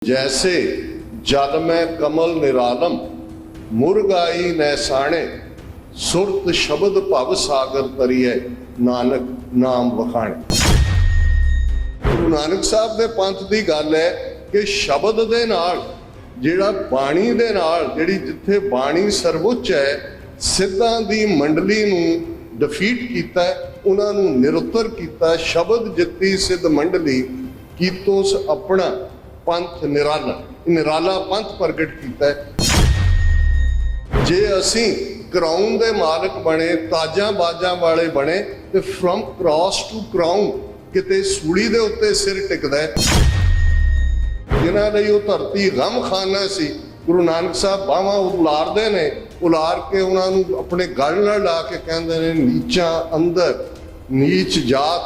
जैसे जल में कमल निरालम मुरगाई नैसाणे सुरत शब्द भव सागर तरीए नानक नाम वखाणे। गुरु नानक साहब दे पंथ दी गल है कि शब्द दे नाल जिहड़ा बाणी दे नाल जिहड़ी जिथे बाणी सर्वोच्च है सिद्धां दी मंडली नूं डिफीट कीता है, उन्हां नूं निरुत्तर कीता। शब्द जित्ती सिद्ध मंडली कीतों अपना पंथ निराला पंथ प्रगट किया है। जे असी क्राउन दे मालक बने, ताजा बाजा वाले बने तो फ्रॉम क्रॉस टू क्राउन किते सूली दे उत्ते सिर टिकदा है। जिन्हां लई ओह धरती गम खाना सी, गुरु नानक साहब बावां उलारदे ने, उलार के उन्हां नूं अपने गल नाल ला के कहंदे ने नीचा अंदर नीच जात,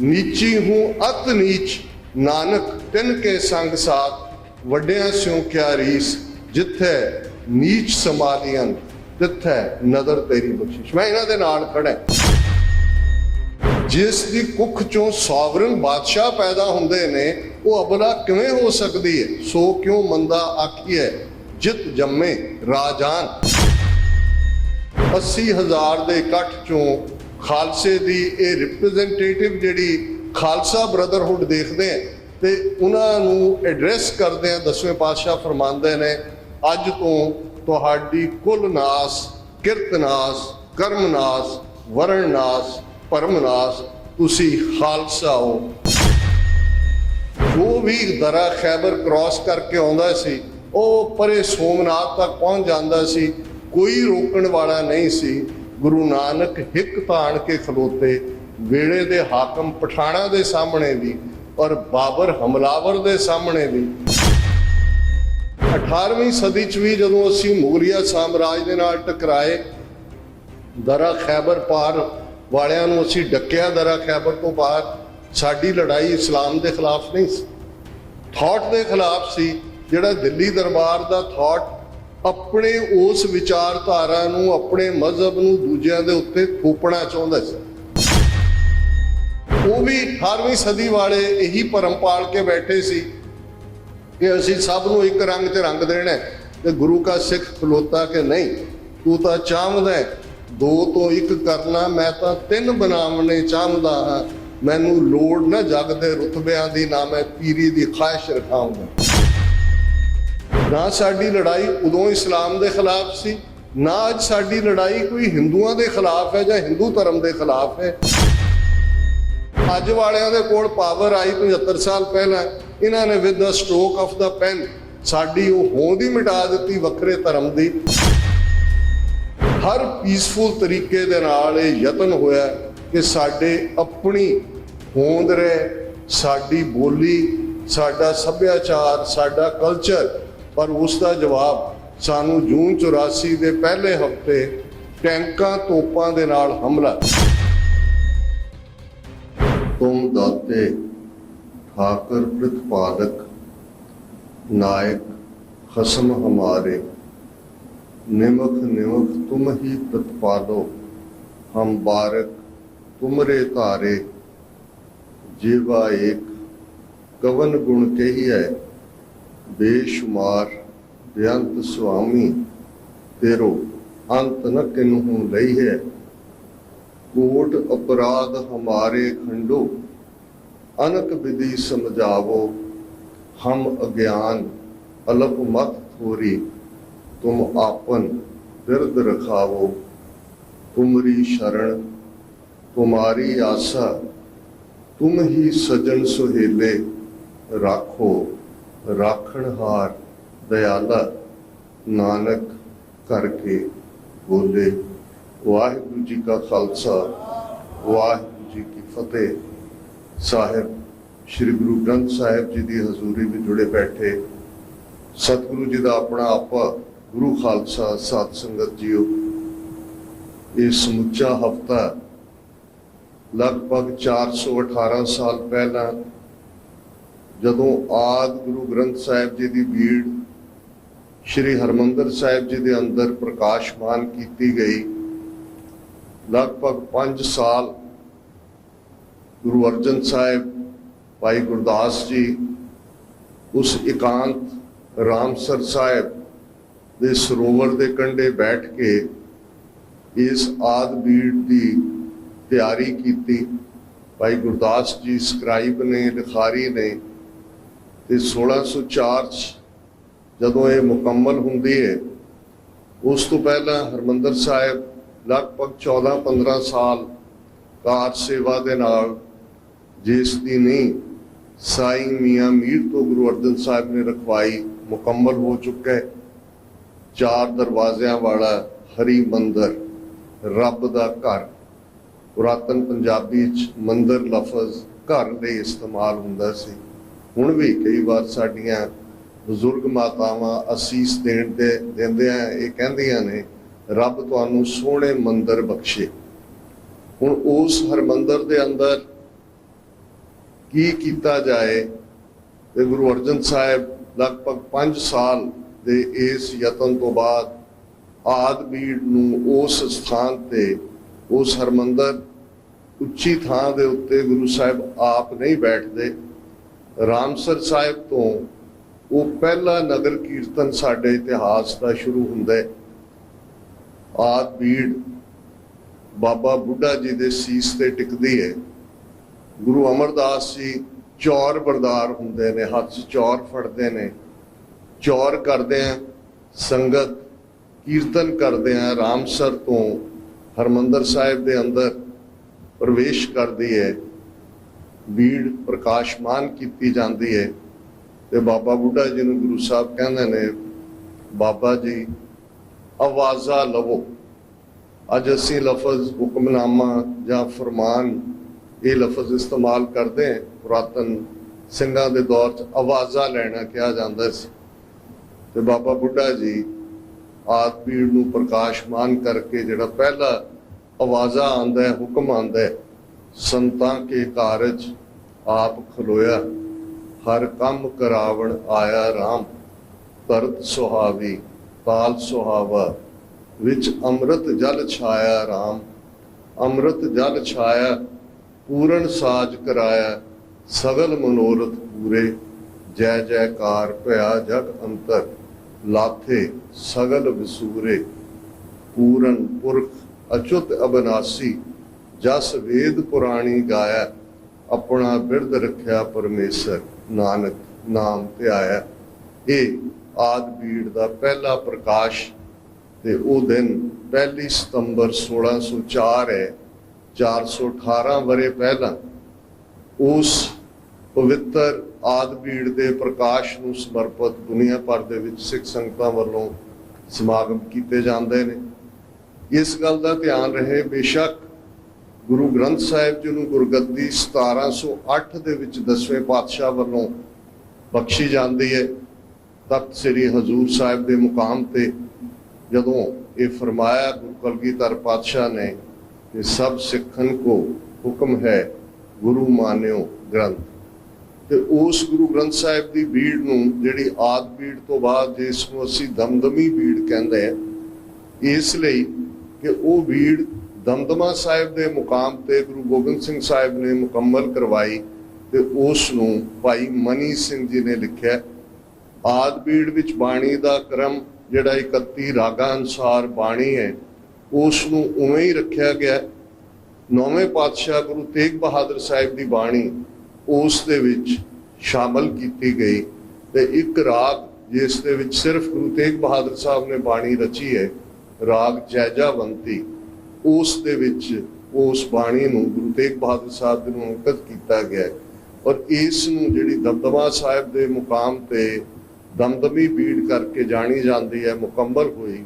नीची हूं अत नीच नानक तिन के संग साथ वड्डियां स्यों क्या रीस, जिथे नीच संभालियन तिथे नदर तेरी बख्शिश। मैं इन्हां दे नाल खड़ा। जिस दी कुख चों सॉवरन बादशाह पैदा हुंदे ने वो अबला किवें हो सकदी है। सो क्यों मंदा आखिए जित जम्मे राजान। 80,000 दे इकट्ठ चों खालसे दी ए रिप्रजेंटेटिव जिहड़ी खालसा ब्रदरहुड देखते हैं तो उन्होंने एड्रैस करते हैं। 10वें पातशाह फरमाते ने अज तो तुहाडी कुल नास, किरत नास, कर्म नास, वरण नास, परम नास, तुसी खालसा हो। जो भी दरा खैबर क्रॉस करके आउंदा सी वह परे सोमनाथ तक पहुँच जाता सी, कोई रोकण वाला नहीं सी। गुरु नानक हिक ताण के खलोते, वेले दे हाकम पठाणा दे सामने भी और बाबर हमलावर दे सामने भी। 18वीं सदी च भी जदों असीं मुगलिया साम्राज दे नाल टकराए, दरा खैबर पार वालियां नूं असीं डक्या, दरा खैबर तो पार। साडी लड़ाई इस्लाम दे खिलाफ नहीं सी, थॉट दे खिलाफ सी। जिहड़ा दिल्ली दरबार दा थॉट अपने उस विचारधारा नूं, अपने मजहब नूं दूजियां दे उत्ते थोपना चाहुंदा सी। वो भी 18वीं सदी वाले यही भरम पाल के बैठे सी कि असीं सब नूं एक रंग च रंग देना है। ते गुरु का सिख खलोता कि नहीं, तू तां चाहदा है 2 तो 1 करना, मैं तां 3 बनावने चाहदा हां। मैनूं लोड़ ना जग दे रुतबियां दी, ना मैं पीरी दी ख्वाहिश रखाऊंगा। ना साडी लड़ाई उदों इस्लाम दे खिलाफ सी, ना अज साडी लड़ाई कोई हिंदुआं दे खिलाफ है जां हिंदू धर्म दे खिलाफ है। अज वालियां दे कोल पावर आई 75 साल पहला, इन्हां ने with the stroke of the pen साडी होंद ही मिटा दी वखरे धर्म दी। हर पीसफुल तरीके दे नाल यतन होया कि साडे अपनी होंद रहे, साडी बोली, साडा सभ्याचार, साडा कल्चर। पर उसका जवाब सानू जून 84 दे पहले हफ्ते टैंकां तोपां दे नाल हमला। तुम दाते ठाकर प्रतिपालक, नायक खसम हमारे, निमक निमक तुम ही प्रतिपालो, हम बारक तुमरे तारे। जीवा एक कवन गुण कही है, बेशुमार बेअंत स्वामी, तेरो अंत न किन्हू लई है। कोट अपराध हमारे खंडो, अनक विधि समझावो, हम अज्ञान अल्प मत थोरी, तुम आपन बिरद रखावो। तुमरी शरण तुम्हारी आशा, तुम ही सजन सुहेले, राखो राखणहार दयाला, नानक करके बोले। वाहिगुरु जी का खालसा, वाहिगुरु जी की फतेह। साहिब श्री गुरु ग्रंथ साहिब जी की हजूरी में जुड़े बैठे सतगुरु जी का अपना आपा गुरु खालसा साध संगत जीओ, ये समुचा हफ्ता लगभग 418 साल पहला जदों आद गुरु ग्रंथ साहिब जी की भीड़ श्री हरमंदर साहिब जी के अंदर प्रकाशमान की गई। लगभग 5 साल गुरु अर्जन साहिब, भाई गुरदास जी उस एकांत रामसर साहिब ਦੇ ਸਰੋਵਰ ਦੇ ਕੰਢੇ ਬੈਠ ਕੇ ਇਸ ਆਦ ਬੀੜ ਦੀ ਤਿਆਰੀ ਕੀਤੀ। ਭਾਈ ਗੁਰਦਾਸ ਜੀ ਸਕਰਾਈਬ ਨੇ, ਲਿਖਾਰੀ ਨੇ, ਤੇ 1604 'ਚ ਜਦੋਂ ਇਹ ਮੁਕੰਮਲ ਹੁੰਦੀ ਹੈ, ਉਸ ਤੋਂ ਪਹਿਲਾਂ ਹਰਮੰਦਰ ਸਾਹਿਬ ਲਗਭਗ 14-15 ਸਾਲ ਕਾਰ ਸੇਵਾ ਦੇ ਨਾਲ, ਜਿਸ ਦੀ ਨੀਂਹ ਸਾਈਂ ਮੀਆਂ ਮੀਰ ਤੋਂ ਗੁਰੂ ਅਰਜਨ ਸਾਹਿਬ ਨੇ ਰਖਵਾਈ, ਮੁਕੰਮਲ ਹੋ ਚੁੱਕਾ ਹੈ। 4 ਦਰਵਾਜ਼ਿਆਂ ਵਾਲਾ ਹਰੀ ਮੰਦਰ, ਰੱਬ ਦਾ ਘਰ। ਪੁਰਾਤਨ ਪੰਜਾਬੀ 'ਚ ਮੰਦਰ ਲਫ਼ਜ਼ ਘਰ ਲਈ ਇਸਤੇਮਾਲ ਹੁੰਦਾ ਸੀ। ਹੁਣ ਵੀ ਕਈ ਵਾਰ ਸਾਡੀਆਂ ਬਜ਼ੁਰਗ ਮਾਤਾਵਾਂ ਅਸੀਸ ਦਿੰਦਿਆਂ ਇਹ ਕਹਿੰਦੀਆਂ ਨੇ, ਰੱਬ ਤੁਹਾਨੂੰ ਸੋਹਣੇ ਮੰਦਰ ਬਖਸ਼ੇ। ਹੁਣ ਉਸ ਹਰਮੰਦਰ ਦੇ ਅੰਦਰ ਕੀ ਕੀਤਾ ਜਾਏ, ਤੇ ਗੁਰੂ ਅਰਜਨ ਸਾਹਿਬ ਲਗਭਗ 5 ਸਾਲ ਦੇ ਇਸ ਯਤਨ ਤੋਂ ਬਾਅਦ ਆਦ ਬੀੜ ਨੂੰ ਉਸ ਸਥਾਨ ਤੇ, ਉਸ ਹਰਮੰਦਰ ਉੱਚੀ ਥਾਂ ਦੇ ਉੱਤੇ ਗੁਰੂ ਸਾਹਿਬ ਆਪ ਨਹੀਂ ਬੈਠਦੇ। ਰਾਮਸਰ ਸਾਹਿਬ ਤੋਂ ਉਹ ਪਹਿਲਾ ਨਗਰ ਕੀਰਤਨ ਸਾਡੇ ਇਤਿਹਾਸ ਦਾ ਸ਼ੁਰੂ ਹੁੰਦਾ ਹੈ। ਆਦ ਬੀੜ ਬਾਬਾ ਬੁੱਢਾ ਜੀ ਦੇ ਸੀਸ ਤੇ ਟਿਕਦੀ ਹੈ। ਗੁਰੂ ਅਮਰਦਾਸ ਜੀ ਚੌਰ ਬਰਦਾਰ ਹੁੰਦੇ ਨੇ, ਹੱਥ 'ਚ ਚੌਰ ਫੜਦੇ ਨੇ, ਚੌਰ ਕਰਦੇ ਆ, ਸੰਗਤ ਕੀਰਤਨ ਕਰਦੇ ਆ। ਰਾਮਸਰ ਤੋਂ ਹਰਮੰਦਰ ਸਾਹਿਬ ਦੇ ਅੰਦਰ ਪ੍ਰਵੇਸ਼ ਕਰਦੀ ਹੈ, ਬੀੜ ਪ੍ਰਕਾਸ਼ਮਾਨ ਕੀਤੀ ਜਾਂਦੀ ਹੈ, ਤੇ ਬਾਬਾ ਬੁੱਢਾ ਜੀ ਨੂੰ ਗੁਰੂ ਸਾਹਿਬ ਕਹਿੰਦੇ ਨੇ, ਬਾਬਾ ਜੀ ਆਵਾਜ਼ਾਂ ਲਵੋ। ਅੱਜ ਅਸੀਂ ਲਫ਼ਜ਼ ਹੁਕਮਨਾਮਾ ਜਾਂ ਫਰਮਾਨ ਇਹ ਲਫ਼ਜ਼ ਇਸਤੇਮਾਲ ਕਰਦੇ ਹਾਂ। ਪੁਰਾਤਨ ਸਿੰਘਾਂ ਦੇ ਦੌਰ 'ਚ ਆਵਾਜ਼ਾਂ ਲੈਣਾ ਕਿਹਾ ਜਾਂਦਾ ਸੀ। ਤੇ ਬਾਬਾ ਬੁੱਢਾ ਜੀ ਆਦ ਬੀੜ ਨੂੰ ਪ੍ਰਕਾਸ਼ਮਾਨ ਕਰਕੇ ਜਿਹੜਾ ਪਹਿਲਾ ਆਵਾਜ਼ਾਂ ਆਉਂਦਾ ਹੈ, ਹੁਕਮ ਆਉਂਦਾ ਹੈ, ਸੰਤਾਂ ਕੇ ਕਾਰਜ ਆਪ ਖਲੋਇਆ, ਹਰ ਕੰਮ ਕਰਾਵਣ ਆਇਆ ਰਾਮ, ਧਰਤ ਸੁਹਾਵੀ ਤਾਲ ਸੁਹਾਵਾ, ਵਿੱਚ ਅੰਮ੍ਰਿਤ ਜਲ ਛਾਇਆ ਰਾਮ, ਅੰਮ੍ਰਿਤ ਜਲ ਛਾਇਆ ਪੂਰਨ ਸਾਜ ਕਰਾਇਆ, ਸਗਲ ਮਨੋਰਥ ਪੂਰੇ, ਜੈ ਜੈਕਾਰ ਭਇਆ ਜਗ ਅੰਤਰ, ਲਾਥੇ ਸਗਲ ਵਿਸੂਰੇ, ਪੂਰਨ ਪੁਰਖ ਅਚੁੱਤ ਅਬਨਾਸੀ, ਜਸ ਵੇਦ ਪੁਰਾਣੀ ਗਾਇਆ, ਆਪਣਾ ਬਿਰਦ ਰੱਖਿਆ ਪਰਮੇਸ਼ਰ, ਨਾਨਕ ਨਾਮ ਧਿਆਇਆ। ਇਹ ਆਦ ਬੀੜ ਦਾ ਪਹਿਲਾ ਪ੍ਰਕਾਸ਼, ਤੇ ਉਹ ਦਿਨ 1 ਸਤੰਬਰ 1604 ਹੈ। 418 ਵਰੇ ਪਹਿਲਾਂ ਉਸ ਪਵਿੱਤਰ ਆਦ ਬੀੜ ਦੇ ਪ੍ਰਕਾਸ਼ ਨੂੰ ਸਮਰਪਿਤ ਦੁਨੀਆ ਭਰ ਦੇ ਵਿੱਚ ਸਿੱਖ ਸੰਗਤਾਂ ਵੱਲੋਂ ਸਮਾਗਮ ਕੀਤੇ ਜਾਂਦੇ ਨੇ। ਇਸ ਗੱਲ ਦਾ ਧਿਆਨ ਰਹੇ, ਬੇਸ਼ੱਕ ਗੁਰੂ ਗ੍ਰੰਥ ਸਾਹਿਬ ਜੀ ਨੂੰ ਗੁਰਗੱਦੀ 1708 ਦੇ ਵਿੱਚ 10ਵੇਂ ਪਾਤਸ਼ਾਹ ਵੱਲੋਂ ਬਖਸ਼ੀ ਜਾਂਦੀ ਹੈ। ਤਖਤ ਸ੍ਰੀ ਹਜ਼ੂਰ ਸਾਹਿਬ ਦੇ ਮੁਕਾਮ ਤੇ ਜਦੋਂ ਇਹ ਫਰਮਾਇਆ ਗੁਰੂ ਕਲਗੀਧਰ ਪਾਤਸ਼ਾਹ ਨੇ ਕਿ ਸਭ ਸਿੱਖਨ ਕੋ ਹੁਕਮ ਹੈ ਗੁਰੂ ਮਾਨਿਓ ਗ੍ਰੰਥ, ਤੇ ਉਸ ਗੁਰੂ ਗ੍ਰੰਥ ਸਾਹਿਬ ਦੀ ਬੀੜ ਨੂੰ, ਜਿਹੜੀ ਆਦ ਬੀੜ ਤੋਂ ਬਾਅਦ ਜਿਸ ਨੂੰ ਅਸੀਂ ਦਮਦਮੀ ਬੀੜ ਕਹਿੰਦੇ ਆ, ਇਸ ਲਈ ਕਿ ਉਹ ਬੀੜ ਦਮਦਮਾ ਸਾਹਿਬ ਦੇ ਮੁਕਾਮ ਤੇ ਗੁਰੂ ਗੋਬਿੰਦ ਸਿੰਘ ਸਾਹਿਬ ਨੇ ਮੁਕੰਮਲ ਕਰਵਾਈ, ਤੇ ਉਸ ਨੂੰ ਭਾਈ ਮਨੀ ਸਿੰਘ ਜੀ ਨੇ ਲਿਖਿਆ। ਆਦ ਬੀੜ ਵਿੱਚ ਬਾਣੀ ਦਾ ਕ੍ਰਮ ਜਿਹੜਾ 31 ਰਾਗਾਂ ਅਨੁਸਾਰ ਬਾਣੀ ਹੈ, ਉਸ ਨੂੰ ਉਵੇਂ ਹੀ ਰੱਖਿਆ ਗਿਆ। 9ਵੇਂ ਪਾਤਸ਼ਾਹ ਗੁਰੂ ਤੇਗ ਬਹਾਦਰ ਸਾਹਿਬ ਦੀ ਬਾਣੀ ਉਸ ਦੇ ਵਿੱਚ ਸ਼ਾਮਲ ਕੀਤੀ ਗਈ, ਤੇ ਇੱਕ ਰਾਗ ਜਿਸ ਦੇ ਵਿੱਚ ਸਿਰਫ ਗੁਰੂ ਤੇਗ ਬਹਾਦਰ ਸਾਹਿਬ ਨੇ ਬਾਣੀ ਰਚੀ ਹੈ, ਰਾਗ ਜੈਜਾਵੰਤੀ, ਉਸ ਦੇ ਵਿੱਚ ਉਸ ਬਾਣੀ ਨੂੰ ਗੁਰੂ ਤੇਗ ਬਹਾਦਰ ਸਾਹਿਬ ਨੂੰ ਅੰਕਿਤ ਕੀਤਾ ਗਿਆ। ਔਰ ਇਸ ਨੂੰ ਜਿਹੜੀ ਦਮਦਮਾ ਸਾਹਿਬ ਦੇ ਮੁਕਾਮ ਤੇ ਦਮਦਮੀ ਬੀੜ ਕਰਕੇ ਜਾਣੀ ਜਾਂਦੀ ਹੈ, ਮੁਕੰਮਲ ਹੋਈ,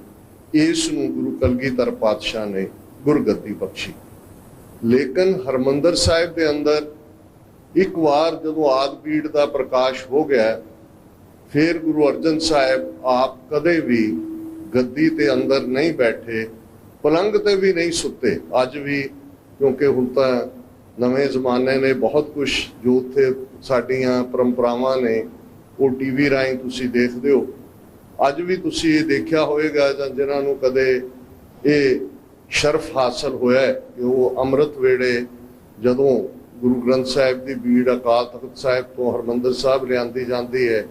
ਇਸ ਨੂੰ ਗੁਰੂ ਕਲਗੀਧਰ ਪਾਤਸ਼ਾਹ ਨੇ ਗੁਰਗੱਦੀ ਬਖਸ਼ੀ। ਲੇਕਿਨ ਹਰਮੰਦਰ ਸਾਹਿਬ ਦੇ ਅੰਦਰ ਇੱਕ ਵਾਰ ਜਦੋਂ ਆਦ ਬੀੜ ਦਾ ਪ੍ਰਕਾਸ਼ ਹੋ ਗਿਆ, ਫਿਰ ਗੁਰੂ ਅਰਜਨ ਸਾਹਿਬ ਆਪ ਕਦੇ ਵੀ ਗੱਦੀ ਤੇ ਅੰਦਰ ਨਹੀਂ ਬੈਠੇ, ਪਲੰਗ ਤੇ ਵੀ ਨਹੀਂ ਸੁੱਤੇ। ਅੱਜ ਵੀ ਕਿਉਂਕਿ ਹੁਣ ਤਾਂ ਨਵੇਂ ਜ਼ਮਾਨੇ ਨੇ, ਬਹੁਤ ਕੁਝ ਜੋ ਉੱਥੇ ਸਾਡੀਆਂ ਪਰੰਪਰਾਵਾਂ ਨੇ ਉਹ ਟੀਵੀ ਰਾਹੀਂ ਤੁਸੀਂ ਦੇਖਦੇ ਹੋ। ਅੱਜ ਵੀ ਤੁਸੀਂ ਇਹ ਦੇਖਿਆ ਹੋਵੇਗਾ, ਜਾਂ ਜਿਨ੍ਹਾਂ ਨੂੰ ਕਦੇ ਇਹ ਸ਼ਰਫ ਹਾਸਲ ਹੋਇਆ ਕਿ ਉਹ ਅੰਮ੍ਰਿਤ ਵੇਲੇ ਜਦੋਂ ਗੁਰੂ ਗ੍ਰੰਥ ਸਾਹਿਬ ਦੀ ਬੀੜ ਅਕਾਲ ਤਖਤ ਸਾਹਿਬ ਤੋਂ ਹਰਮੰਦਰ ਸਾਹਿਬ ਲਿਆਂਦੀ ਜਾਂਦੀ ਹੈ,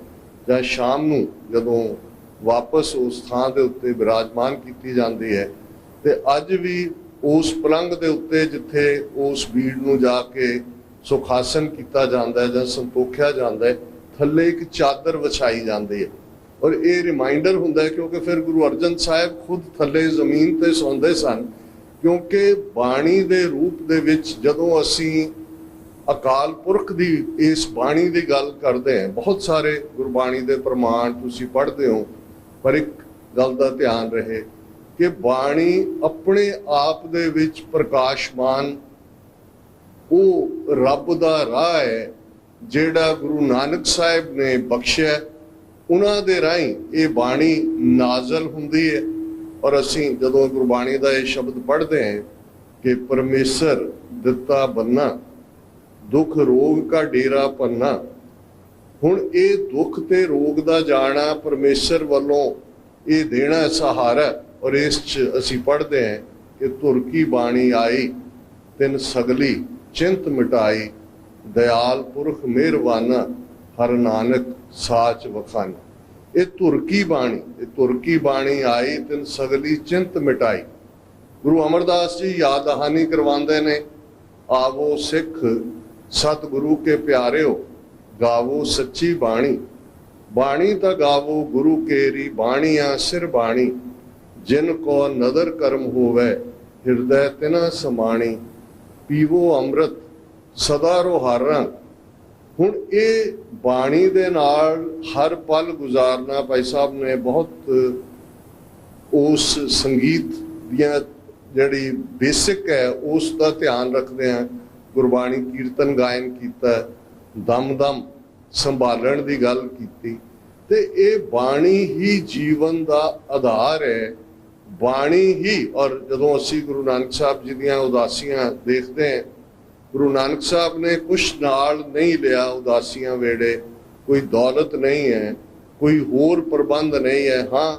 ਜਾਂ ਸ਼ਾਮ ਨੂੰ ਜਦੋਂ ਵਾਪਸ ਉਸ ਥਾਂ ਦੇ ਉੱਤੇ ਬਿਰਾਜਮਾਨ ਕੀਤੀ ਜਾਂਦੀ ਹੈ। ਤੇ ਅੱਜ ਵੀ ਉਸ ਪਲੰਘ ਦੇ ਉੱਤੇ ਜਿੱਥੇ ਉਸ ਬੀੜ ਨੂੰ ਜਾ ਕੇ ਸੁਖਾਸਨ ਕੀਤਾ ਜਾਂਦਾ ਹੈ ਜਾਂ ਸੰਤੋਖਿਆ ਜਾਂਦਾ ਹੈ, ਥੱਲੇ ਇੱਕ ਚਾਦਰ ਵਿਛਾਈ ਜਾਂਦੀ ਹੈ। ਔਰ ਇਹ ਰਿਮਾਈਂਡਰ ਹੁੰਦਾ ਹੈ ਕਿਉਂਕਿ ਫਿਰ ਗੁਰੂ ਅਰਜਨ ਸਾਹਿਬ ਖੁਦ ਥੱਲੇ ਜ਼ਮੀਨ ਤੇ ਸੌਂਦੇ ਸਨ, ਕਿਉਂਕਿ ਬਾਣੀ ਦੇ ਰੂਪ ਦੇ ਵਿੱਚ ਜਦੋਂ ਅਸੀਂ ਅਕਾਲ ਪੁਰਖ ਦੀ ਇਸ ਬਾਣੀ ਦੀ ਗੱਲ ਕਰਦੇ ਹਾਂ, ਬਹੁਤ ਸਾਰੇ ਗੁਰਬਾਣੀ ਦੇ ਪ੍ਰਮਾਣ ਤੁਸੀਂ ਪੜ੍ਹਦੇ ਹੋ, ਪਰ ਇੱਕ ਗੱਲ ਦਾ ਧਿਆਨ ਰਹੇ ਕਿ ਬਾਣੀ ਆਪਣੇ ਆਪ ਦੇ ਵਿੱਚ ਪ੍ਰਕਾਸ਼ਮਾਨ ਉਹ ਰੱਬ ਦਾ ਰਾਹ ਹੈ ਜਿਹੜਾ ਗੁਰੂ ਨਾਨਕ ਸਾਹਿਬ ਨੇ ਬਖਸ਼ਿਆ। ਉਹਨਾਂ ਦੇ ਰਾਹੀਂ ਇਹ ਬਾਣੀ ਨਾਜ਼ਲ ਹੁੰਦੀ ਹੈ। ਔਰ ਅਸੀਂ ਜਦੋਂ ਗੁਰਬਾਣੀ ਦਾ ਇਹ ਸ਼ਬਦ ਪੜ੍ਹਦੇ ਹਾਂ ਕਿ ਪਰਮੇਸ਼ਰ ਦਿੱਤਾ ਬੰਨਾ ਦੁੱਖ ਰੋਗ ਕਾ ਡੇਰਾ ਪੰਨਾ, ਹੁਣ ਇਹ ਦੁੱਖ ਤੇ ਰੋਗ ਦਾ ਜਾਣਾ ਪਰਮੇਸ਼ਰ ਵੱਲੋਂ ਇਹ ਦੇਣਾ ਸਹਾਰਾ। ਔਰ ਇਸ 'ਚ ਅਸੀਂ ਪੜ੍ਹਦੇ ਹਾਂ ਕਿ ਧੁਰ ਕੀ ਬਾਣੀ ਆਈ ਤਿਨ ਸਗਲੀ ਚਿੰਤ ਮਿਟਾਈ, ਦਇਆਲ ਪੁਰਖ ਮਿਹਰਬਾਨਾ ਹਰ ਨਾਨਕ ਸਾਚ ਵਖਾਨਾ। ਇਹ ਧੁਰ ਕੀ ਬਾਣੀ ਆਈ ਤਿਨ ਸਗਲੀ ਚਿੰਤ ਮਿਟਾਈ। ਗੁਰੂ ਅਮਰਦਾਸ ਜੀ ਯਾਦ ਦਹਾਨੀ ਕਰਵਾਉਂਦੇ ਨੇ, ਆਵੋ ਸਿੱਖ ਸਤਿਗੁਰੂ ਕੇ ਪਿਆਰਿਓ ਗਾਵੋ ਸੱਚੀ ਬਾਣੀ, ਬਾਣੀ ਤਾਂ ਗਾਵੋ ਗੁਰੂ ਕੇਰੀ ਬਾਣੀਆਂ ਸਿਰ ਬਾਣੀ, ਜਿਨ ਕੋ ਨਦਰ ਕਰਮ ਹੋਵੇ ਹਿਰਦੈ ਤਿਨਾ ਸਮਾਣੀ, ਪੀਵੋ ਅੰਮ੍ਰਿਤ ਸਦਾ ਰੋਹਾਰਾਂ। ਹੁਣ ਇਹ ਬਾਣੀ ਦੇ ਨਾਲ ਹਰ ਪਲ ਗੁਜ਼ਾਰਨਾ, ਭਾਈ ਸਾਹਿਬ ਨੇ ਬਹੁਤ ਉਸ ਸੰਗੀਤ ਦੀਆਂ ਜਿਹੜੀ ਬੇਸਿਕ ਹੈ ਉਸ ਦਾ ਧਿਆਨ ਰੱਖਦੇ ਆ ਗੁਰਬਾਣੀ ਕੀਰਤਨ ਗਾਇਨ ਕੀਤਾ, ਦਮ ਸੰਭਾਲਣ ਦੀ ਗੱਲ ਕੀਤੀ। ਤੇ ਇਹ ਬਾਣੀ ਹੀ ਜੀਵਨ ਦਾ ਆਧਾਰ ਹੈ, ਬਾਣੀ ਹੀ। ਔਰ ਜਦੋਂ ਅਸੀਂ ਗੁਰੂ ਨਾਨਕ ਸਾਹਿਬ ਜੀ ਦੀਆਂ ਉਦਾਸੀਆਂ ਦੇਖਦੇ ਹਾਂ, ਗੁਰੂ ਨਾਨਕ ਸਾਹਿਬ ਨੇ ਕੁਛ ਨਾਲ ਨਹੀਂ ਲਿਆ ਉਦਾਸੀਆਂ ਵੇੜੇ, ਕੋਈ ਦੌਲਤ ਨਹੀਂ ਹੈ, ਕੋਈ ਹੋਰ ਪ੍ਰਬੰਧ ਨਹੀਂ ਹੈ। ਹਾਂ,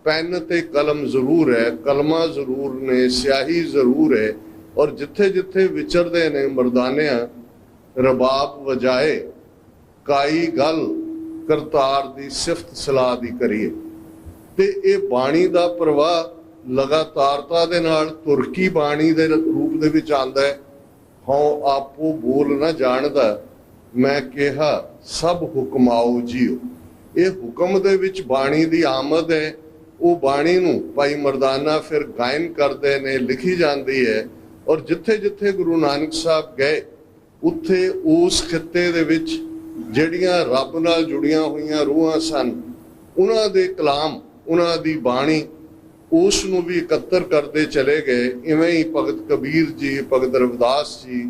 ਪੈਨ ਤੇ ਕਲਮ ਜ਼ਰੂਰ ਹੈ, ਕਲਮਾਂ ਜ਼ਰੂਰ ਨੇ, ਸਿਆਹੀ ਜ਼ਰੂਰ ਹੈ। ਔਰ ਜਿੱਥੇ ਜਿੱਥੇ ਵਿਚਰਦੇ ਨੇ ਮਰਦਾਨਿਆਂ ਰਬਾਬ ਵਜਾਏ, ਕਾਈ ਗੱਲ ਕਰਤਾਰ ਦੀ ਸਿਫਤ ਸਲਾਹ ਦੀ ਕਰੀਏ। ਤੇ ਇਹ ਬਾਣੀ ਦਾ ਪ੍ਰਵਾਹ ਲਗਾਤਾਰਤਾ ਦੇ ਨਾਲ ਤੁਰਕੀ ਬਾਣੀ ਦੇ ਰੂਪ ਦੇ ਵਿੱਚ ਆਉਂਦਾ ਹੈ। ਹਉ ਆਪੋ ਬੋਲ ਨਾ ਜਾਣਦਾ, ਮੈਂ ਕਿਹਾ ਸਭ ਹੁਕਮਾਓ ਜੀਓ। ਇਹ ਹੁਕਮ ਦੇ ਵਿੱਚ ਬਾਣੀ ਦੀ ਆਮਦ ਹੈ। ਉਹ ਬਾਣੀ ਨੂੰ ਭਾਈ ਮਰਦਾਨਾ ਫਿਰ ਗਾਇਨ ਕਰਦੇ ਨੇ, ਲਿਖੀ ਜਾਂਦੀ ਹੈ। ਔਰ ਜਿੱਥੇ ਜਿੱਥੇ ਗੁਰੂ ਨਾਨਕ ਸਾਹਿਬ ਗਏ ਉੱਥੇ ਉਸ ਖਿੱਤੇ ਦੇ ਵਿੱਚ ਜਿਹੜੀਆਂ ਰੱਬ ਨਾਲ ਜੁੜੀਆਂ ਹੋਈਆਂ ਰੂਹਾਂ ਸਨ, ਉਹਨਾਂ ਦੇ ਕਲਾਮ, ਉਹਨਾਂ ਦੀ ਬਾਣੀ, ਉਸ ਨੂੰ ਵੀ ਇਕੱਤਰ ਕਰਦੇ ਚਲੇ ਗਏ। ਇਵੇਂ ਹੀ ਭਗਤ ਕਬੀਰ ਜੀ, ਭਗਤ ਰਵਿਦਾਸ ਜੀ,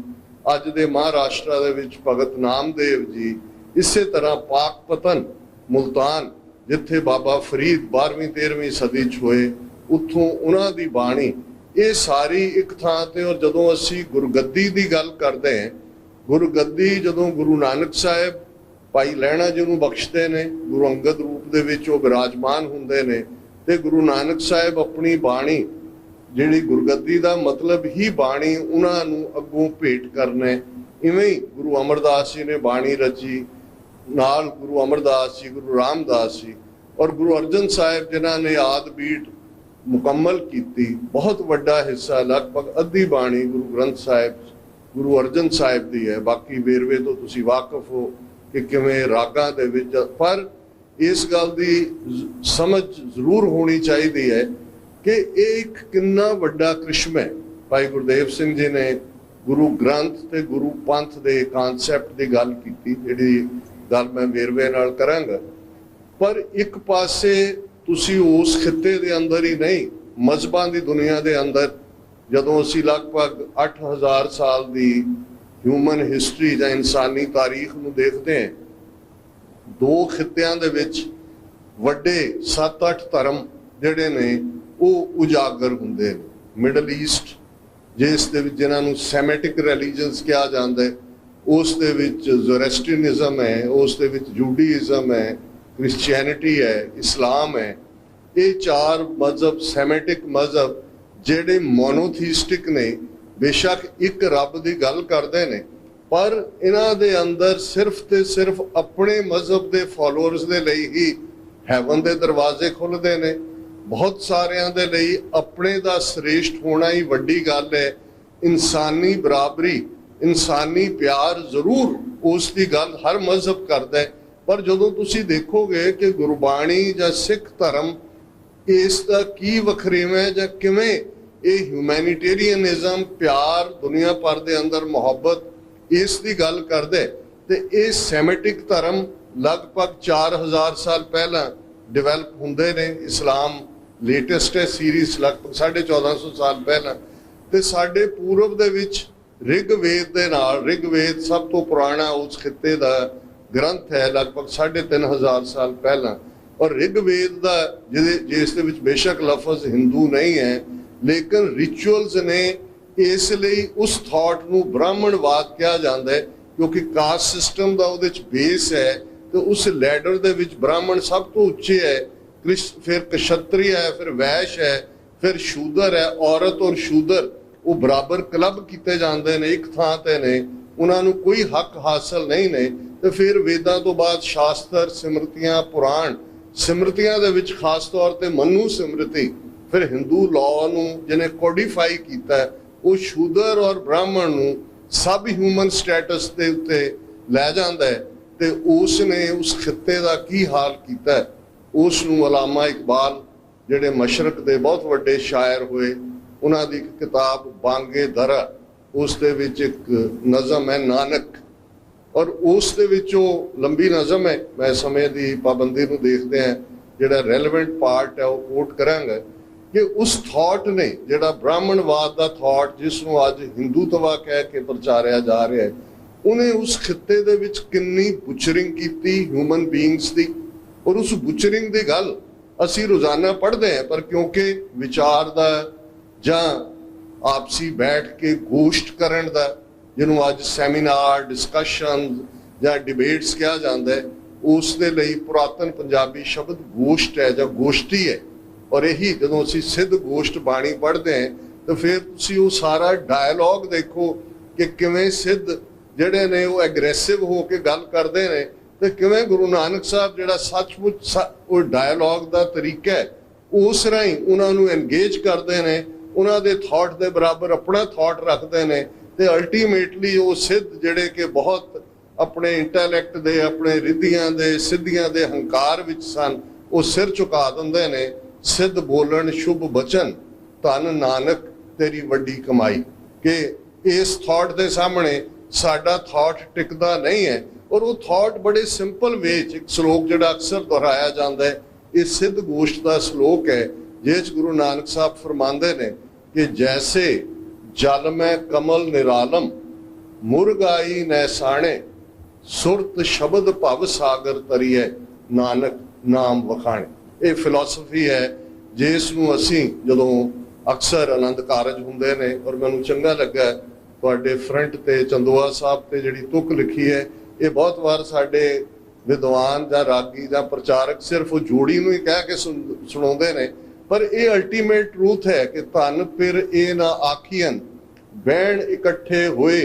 ਅੱਜ ਦੇ ਮਹਾਰਾਸ਼ਟਰ ਦੇ ਵਿੱਚ ਭਗਤ ਨਾਮਦੇਵ ਜੀ, ਇਸੇ ਤਰ੍ਹਾਂ ਪਾਕਪਤਨ ਮੁਲਤਾਨ ਜਿੱਥੇ ਬਾਬਾ ਫਰੀਦ 12ਵੀਂ 13ਵੀਂ ਸਦੀ 'ਚ ਹੋਏ, ਉੱਥੋਂ ਉਹਨਾਂ ਦੀ ਬਾਣੀ, ਇਹ ਸਾਰੀ ਇੱਕ ਥਾਂ ਤੇ। ਔਰ ਜਦੋਂ ਅਸੀਂ ਗੁਰਗੱਦੀ ਦੀ ਗੱਲ ਕਰਦੇ ਹਾਂ, ਗੁਰਗੱਦੀ ਜਦੋਂ ਗੁਰੂ ਨਾਨਕ ਸਾਹਿਬ ਭਾਈ ਲਹਿਣਾ ਜੀ ਨੂੰ ਬਖਸ਼ਦੇ ਨੇ, ਗੁਰੂ ਅੰਗਦ ਰੂਪ ਦੇ ਵਿੱਚ ਉਹ ਬਿਰਾਜਮਾਨ ਹੁੰਦੇ ਨੇ, ਤੇ ਗੁਰੂ ਨਾਨਕ ਸਾਹਿਬ ਆਪਣੀ ਬਾਣੀ, ਜਿਹੜੀ ਗੁਰਗੱਦੀ ਦਾ ਮਤਲਬ ਹੀ ਬਾਣੀ, ਉਹਨਾਂ ਨੂੰ ਅੱਗੋਂ ਭੇਟ ਕਰਨੇ। ਇਵੇਂ ਹੀ ਗੁਰੂ ਅਮਰਦਾਸ ਜੀ ਨੇ ਬਾਣੀ ਰਚੀ, ਨਾਲ ਗੁਰੂ ਅਮਰਦਾਸ ਜੀ, ਗੁਰੂ ਰਾਮਦਾਸ ਜੀ ਔਰ ਗੁਰੂ ਅਰਜਨ ਸਾਹਿਬ ਜਿਨ੍ਹਾਂ ਨੇ ਆਦ ਬੀਟ ਮੁਕੰਮਲ ਕੀਤੀ। ਬਹੁਤ ਵੱਡਾ ਹਿੱਸਾ, ਲਗਭਗ ਅੱਧੀ ਬਾਣੀ ਗੁਰੂ ਗ੍ਰੰਥ ਸਾਹਿਬ, ਗੁਰੂ ਅਰਜਨ ਸਾਹਿਬ ਦੀ ਹੈ। ਬਾਕੀ ਵੇਰਵੇ ਤੋਂ ਤੁਸੀਂ ਵਾਕਿਫ ਹੋ ਕਿ ਕਿਵੇਂ ਰਾਗਾਂ ਦੇ ਵਿੱਚ, ਪਰ ਇਸ ਗੱਲ ਦੀ ਸਮਝ ਜ਼ਰੂਰ ਹੋਣੀ ਚਾਹੀਦੀ ਹੈ ਕਿ ਇਹ ਇੱਕ ਕਿੰਨਾ ਵੱਡਾ ਕ੍ਰਿਸ਼ਮਾ ਹੈ। ਭਾਈ ਗੁਰਦੇਵ ਸਿੰਘ ਜੀ ਨੇ ਗੁਰੂ ਗ੍ਰੰਥ ਤੇ ਗੁਰੂ ਪੰਥ ਦੇ ਕਾਨਸੈਪਟ ਦੀ ਗੱਲ ਕੀਤੀ, ਜਿਹੜੀ ਗੱਲ ਮੈਂ ਵੇਰਵੇ ਨਾਲ ਕਰਾਂਗਾ। ਪਰ ਇੱਕ ਪਾਸੇ ਤੁਸੀਂ ਉਸ ਖਿੱਤੇ ਦੇ ਅੰਦਰ ਹੀ ਨਹੀਂ, ਮਜ਼ਹਬਾਂ ਦੀ ਦੁਨੀਆ ਦੇ ਅੰਦਰ, ਜਦੋਂ ਅਸੀਂ ਲਗਭਗ 8000 ਸਾਲ ਦੀ ਹਿਊਮਨ ਹਿਸਟਰੀ ਜਾਂ ਇਨਸਾਨੀ ਤਾਰੀਖ ਨੂੰ ਦੇਖਦੇ ਹਾਂ, ਦੋ ਖਿੱਤਿਆਂ ਦੇ ਵਿੱਚ ਵੱਡੇ 7-8 ਧਰਮ ਜਿਹੜੇ ਨੇ ਉਹ ਉਜਾਗਰ ਹੁੰਦੇ ਨੇ। ਮਿਡਲ ਈਸਟ ਜਿਸ ਦੇ ਵਿੱਚ ਜਿਨ੍ਹਾਂ ਨੂੰ ਸੈਮੈਟਿਕ ਰਿਲੀਜਨਸ ਕਿਹਾ ਜਾਂਦਾ ਹੈ, ਉਸ ਦੇ ਵਿੱਚ ਜ਼ੋਰੈਸਟਰੀਅਨਿਜ਼ਮ ਹੈ, ਉਸ ਦੇ ਵਿੱਚ ਜੂਡਾਇਜ਼ਮ ਹੈ, ਕ੍ਰਿਸਚੀਅਨਿਟੀ ਹੈ, ਇਸਲਾਮ ਹੈ। ਇਹ ਚਾਰ ਮਜ਼ਹਬ, ਸੈਮੈਟਿਕ ਮਜ਼ਹਬ ਜਿਹੜੇ ਮੋਨੋਥੀਸਟਿਕ ਨੇ, ਬੇਸ਼ੱਕ ਇੱਕ ਰੱਬ ਦੀ ਗੱਲ ਕਰਦੇ ਨੇ, ਪਰ ਇਹਨਾਂ ਦੇ ਅੰਦਰ ਸਿਰਫ ਤੇ ਸਿਰਫ ਆਪਣੇ ਮਜ਼ਹਬ ਦੇ ਫਾਲੋਅਰਸ ਦੇ ਲਈ ਹੀ ਹੈਵਨ ਦੇ ਦਰਵਾਜ਼ੇ ਖੁੱਲਦੇ ਨੇ। ਬਹੁਤ ਸਾਰਿਆਂ ਦੇ ਲਈ ਆਪਣੇ ਦਾ ਸ੍ਰੇਸ਼ਟ ਹੋਣਾ ਹੀ ਵੱਡੀ ਗੱਲ ਹੈ। ਇਨਸਾਨੀ ਬਰਾਬਰੀ, ਇਨਸਾਨੀ ਪਿਆਰ ਜ਼ਰੂਰ ਉਸ ਦੀ ਗੱਲ ਹਰ ਮਜ਼ਹਬ ਕਰਦਾ ਹੈ, ਪਰ ਜਦੋਂ ਤੁਸੀਂ ਦੇਖੋਗੇ ਕਿ ਗੁਰਬਾਣੀ ਜਾਂ ਸਿੱਖ ਧਰਮ ਇਸ ਦਾ ਕੀ ਵਖਰੇਵਾਂ ਹੈ ਜਾਂ ਕਿਵੇਂ ਇਹ ਹਿਊਮੈਨਿਟੇਰੀਅਨਿਜ਼ਮ, ਪਿਆਰ, ਦੁਨੀਆ ਭਰ ਦੇ ਅੰਦਰ ਮੁਹੱਬਤ, ਇਸ ਦੀ ਗੱਲ ਕਰਦਾ ਹੈ। ਤੇ ਇਹ ਸੈਮਿਟਿਕ ਧਰਮ ਲਗਭਗ 4000 ਸਾਲ ਪਹਿਲਾਂ ਡਿਵੈਲਪ ਹੁੰਦੇ ਨੇ। ਇਸਲਾਮ ਲੇਟੈਸਟ ਹੈ ਸੀਰੀਜ਼, ਲਗਭਗ 1450 ਸਾਲ ਪਹਿਲਾਂ। ਤੇ ਸਾਡੇ ਪੂਰਬ ਦੇ ਵਿੱਚ ਰਿਗਵੇਦ ਦੇ ਨਾਲ, ਰਿਗਵੇਦ ਸਭ ਤੋਂ ਪੁਰਾਣਾ ਉਸ ਖਿੱਤੇ ਦਾ ਗ੍ਰੰਥ ਹੈ, ਲਗਭਗ 3500 ਸਾਲ ਪਹਿਲਾਂ। ਔਰ ਰਿਗਵੇਦ ਦਾ ਜਿਸ ਦੇ ਵਿੱਚ ਬੇਸ਼ੱਕ ਲਫ਼ਜ਼ ਹਿੰਦੂ ਨਹੀਂ ਹੈ, ਲੇਕਿਨ ਰਿਚੁਅਲਸ ਨੇ, ਇਸ ਲਈ ਉਸ ਥਾਟ ਨੂੰ ਬ੍ਰਾਹਮਣਵਾਦ ਕਿਹਾ ਜਾਂਦਾ ਹੈ, ਕਿਉਂਕਿ ਕਾਸਟ ਸਿਸਟਮ ਦਾ ਉਹਦੇ 'ਚ ਬੇਸ ਹੈ। ਤੇ ਉਸ ਲੈਡਰ ਦੇ ਵਿੱਚ ਬ੍ਰਾਹਮਣ ਸਭ ਤੋਂ ਉੱਚੇ ਹੈ, ਫਿਰ ਕਸ਼ਤਰੀ ਹੈ, ਫਿਰ ਵੈਸ਼ ਹੈ, ਫਿਰ ਸ਼ੂਦਰ ਹੈ। ਔਰਤ ਔਰ ਸ਼ੂਦਰ ਉਹ ਬਰਾਬਰ ਕਲੱਬ ਕੀਤੇ ਜਾਂਦੇ ਨੇ, ਇੱਕ ਥਾਂ ਤੇ ਨੇ, ਉਹਨਾਂ ਨੂੰ ਕੋਈ ਹੱਕ ਹਾਸਲ ਨਹੀਂ ਨੇ। ਤੇ ਫਿਰ ਵੇਦਾਂ ਤੋਂ ਬਾਅਦ ਸ਼ਾਸਤਰ, ਸਿਮਰਤੀਆਂ, ਪੁਰਾਣ, ਸਿਮਰਤੀਆਂ ਦੇ ਵਿੱਚ ਖਾਸ ਤੌਰ ਤੇ ਮਨੂ ਸਿਮਰਤੀ, ਫਿਰ ਹਿੰਦੂ ਲਾਅ ਨੂੰ ਜਿਹਨੇ ਕੋਡੀਫਾਈ ਕੀਤਾ, ਉਹ ਸ਼ੂਦਰ ਔਰ ਬ੍ਰਾਹਮਣ ਨੂੰ ਸਬ ਹਿਊਮਨ ਸਟੇਟਸ ਦੇ ਉੱਤੇ ਲੈ ਜਾਂਦਾ ਹੈ। ਤੇ ਉਸ ਨੇ ਉਸ ਖਿੱਤੇ ਦਾ ਕੀ ਹਾਲ ਕੀਤਾ, ਉਸ ਨੂੰ ਅਲਾਮਾ ਇਕਬਾਲ ਜਿਹੜੇ ਮਸ਼ਰਕ ਦੇ ਬਹੁਤ ਵੱਡੇ ਸ਼ਾਇਰ ਹੋਏ, ਉਹਨਾਂ ਦੀ ਇੱਕ ਕਿਤਾਬ ਬਾਂਗੇ ਦਰਾ, ਉਸ ਦੇ ਵਿੱਚ ਇੱਕ ਨਜ਼ਮ ਹੈ ਨਾਨਕ, ਔਰ ਉਸ ਦੇ ਵਿੱਚ ਉਹ ਲੰਬੀ ਨਜ਼ਮ ਹੈ। ਮੈਂ ਸਮੇਂ ਦੀ ਪਾਬੰਦੀ ਨੂੰ ਦੇਖਦੇ ਹਾਂ ਜਿਹੜਾ ਰੈਲੇਵੈਂਟ ਪਾਰਟ ਹੈ ਉਹ ਕੋਟ ਕਰਾਂਗਾ ਕਿ ਉਸ ਥਾਟ ਨੇ, ਜਿਹੜਾ ਬ੍ਰਾਹਮਣਵਾਦ ਦਾ ਥਾਟ ਜਿਸ ਨੂੰ ਅੱਜ ਹਿੰਦੂਤਵਾ ਕਹਿ ਕੇ ਪ੍ਰਚਾਰਿਆ ਜਾ ਰਿਹਾ ਹੈ, ਉਹਨੇ ਉਸ ਖਿੱਤੇ ਦੇ ਵਿੱਚ ਕਿੰਨੀ ਬੁਚਰਿੰਗ ਕੀਤੀ ਹਿਊਮਨ ਬੀਇੰਗਸ ਦੀ। ਔਰ ਉਸ ਬੁਚਰਿੰਗ ਦੀ ਗੱਲ ਅਸੀਂ ਰੋਜ਼ਾਨਾ ਪੜ੍ਹਦੇ ਹਾਂ, ਪਰ ਕਿਉਂਕਿ ਵਿਚਾਰ ਦਾ ਜਾਂ ਆਪਸੀ ਬੈਠ ਕੇ ਗੋਸ਼ਟ ਕਰਨ ਦਾ, ਜਿਹਨੂੰ ਅੱਜ ਸੈਮੀਨਾਰ, ਡਿਸਕਸ਼ਨ ਜਾਂ ਡਿਬੇਟਸ ਕਿਹਾ ਜਾਂਦਾ ਹੈ, ਉਸ ਦੇ ਲਈ ਪੁਰਾਤਨ ਪੰਜਾਬੀ ਸ਼ਬਦ ਗੋਸ਼ਟ ਹੈ ਜਾਂ ਗੋਸ਼ਟੀ ਹੈ। ਔਰ ਇਹੀ ਜਦੋਂ ਅਸੀਂ ਸਿੱਧ ਗੋਸ਼ਟ ਬਾਣੀ ਪੜ੍ਹਦੇ ਹਾਂ ਤਾਂ ਫਿਰ ਤੁਸੀਂ ਉਹ ਸਾਰਾ ਡਾਇਲੌਗ ਦੇਖੋ ਕਿ ਕਿਵੇਂ ਸਿੱਧ ਜਿਹੜੇ ਨੇ ਉਹ ਐਗਰੈਸਿਵ ਹੋ ਕੇ ਗੱਲ ਕਰਦੇ ਨੇ, ਤੇ ਕਿਵੇਂ ਗੁਰੂ ਨਾਨਕ ਸਾਹਿਬ ਜਿਹੜਾ ਸੱਚਮੁੱਚ ਉਹ ਡਾਇਲੌਗ ਦਾ ਤਰੀਕਾ ਹੈ, ਉਸ ਰਾਹੀਂ ਉਹਨਾਂ ਨੂੰ ਐਨਗੇਜ ਕਰਦੇ ਨੇ, ਉਹਨਾਂ ਦੇ ਥਾਟ ਦੇ ਬਰਾਬਰ ਆਪਣਾ ਥਾਟ ਰੱਖਦੇ ਨੇ। ਤੇ ਅਲਟੀਮੇਟਲੀ ਉਹ ਸਿੱਧ ਜਿਹੜੇ ਕਿ ਬਹੁਤ ਆਪਣੇ ਇੰਟੈਲੈਕਟ ਦੇ, ਆਪਣੇ ਰਿੱਧੀਆਂ ਦੇ, ਸਿੱਧੀਆਂ ਦੇ ਹੰਕਾਰ ਵਿੱਚ ਸਨ, ਉਹ ਸਿਰ ਝੁਕਾ ਦਿੰਦੇ ਨੇ। ਸਿੱਧ ਬੋਲਣ ਸ਼ੁਭ ਬਚਨ, ਧੰਨ ਨਾਨਕ ਤੇਰੀ ਵੱਡੀ ਕਮਾਈ। ਕਿ ਇਸ ਥਾਟ ਦੇ ਸਾਹਮਣੇ ਸਾਡਾ ਥਾਟ ਟਿਕਦਾ ਨਹੀਂ ਹੈ। ਔਰ ਉਹ ਥਾਟ ਬੜੇ ਸਿੰਪਲ ਵੇ 'ਚ, ਇੱਕ ਸ਼ਲੋਕ ਜਿਹੜਾ ਅਕਸਰ ਦੁਹਰਾਇਆ ਜਾਂਦਾ ਹੈ, ਇਹ ਸਿੱਧ ਗੋਸ਼ਟ ਦਾ ਸ਼ਲੋਕ ਹੈ, ਜਿਸ 'ਚ ਗੁਰੂ ਨਾਨਕ ਸਾਹਿਬ ਫਰਮਾਉਂਦੇ ਨੇ ਕਿ ਜੈਸੇ ਜਲ ਮੈਂ ਕਮਲ ਨਿਰਾਲਮ, ਮੁਰਗਾਈ ਨੈਸਾਣੇ, ਸੁਰਤ ਸ਼ਬਦ ਭਵ ਸਾਗਰ ਤਰੀਏ, ਨਾਨਕ ਨਾਮ ਵਖਾਣੇ। ਇਹ ਫਿਲਾਸਫੀ ਹੈ ਜਿਸ ਨੂੰ ਅਸੀਂ ਜਦੋਂ ਅਕਸਰ ਆਨੰਦ ਕਾਰਜ ਹੁੰਦੇ ਨੇ, ਔਰ ਮੈਨੂੰ ਚੰਗਾ ਲੱਗਾ ਤੁਹਾਡੇ ਫਰੰਟ ਤੇ ਚੰਦੋਆ ਸਾਹਿਬ ਤੇ ਜਿਹੜੀ ਤੁਕ ਲਿਖੀ ਹੈ, ਇਹ ਬਹੁਤ ਵਾਰ ਸਾਡੇ ਵਿਦਵਾਨ ਜਾਂ ਰਾਗੀ ਜਾਂ ਪ੍ਰਚਾਰਕ ਸਿਰਫ ਉਹ ਜੋੜੀ ਨੂੰ ਹੀ ਕਹਿ ਕੇ ਸੁਣਾਉਂਦੇ ਨੇ, ਪਰ ਇਹ ਅਲਟੀਮੇਟ ਟਰੂਥ ਹੈ ਕਿ ਧਨ ਫਿਰ ਇਹ ਨਾ ਆਖੀਨ, ਬੈਣ ਇਕੱਠੇ ਹੋਏ,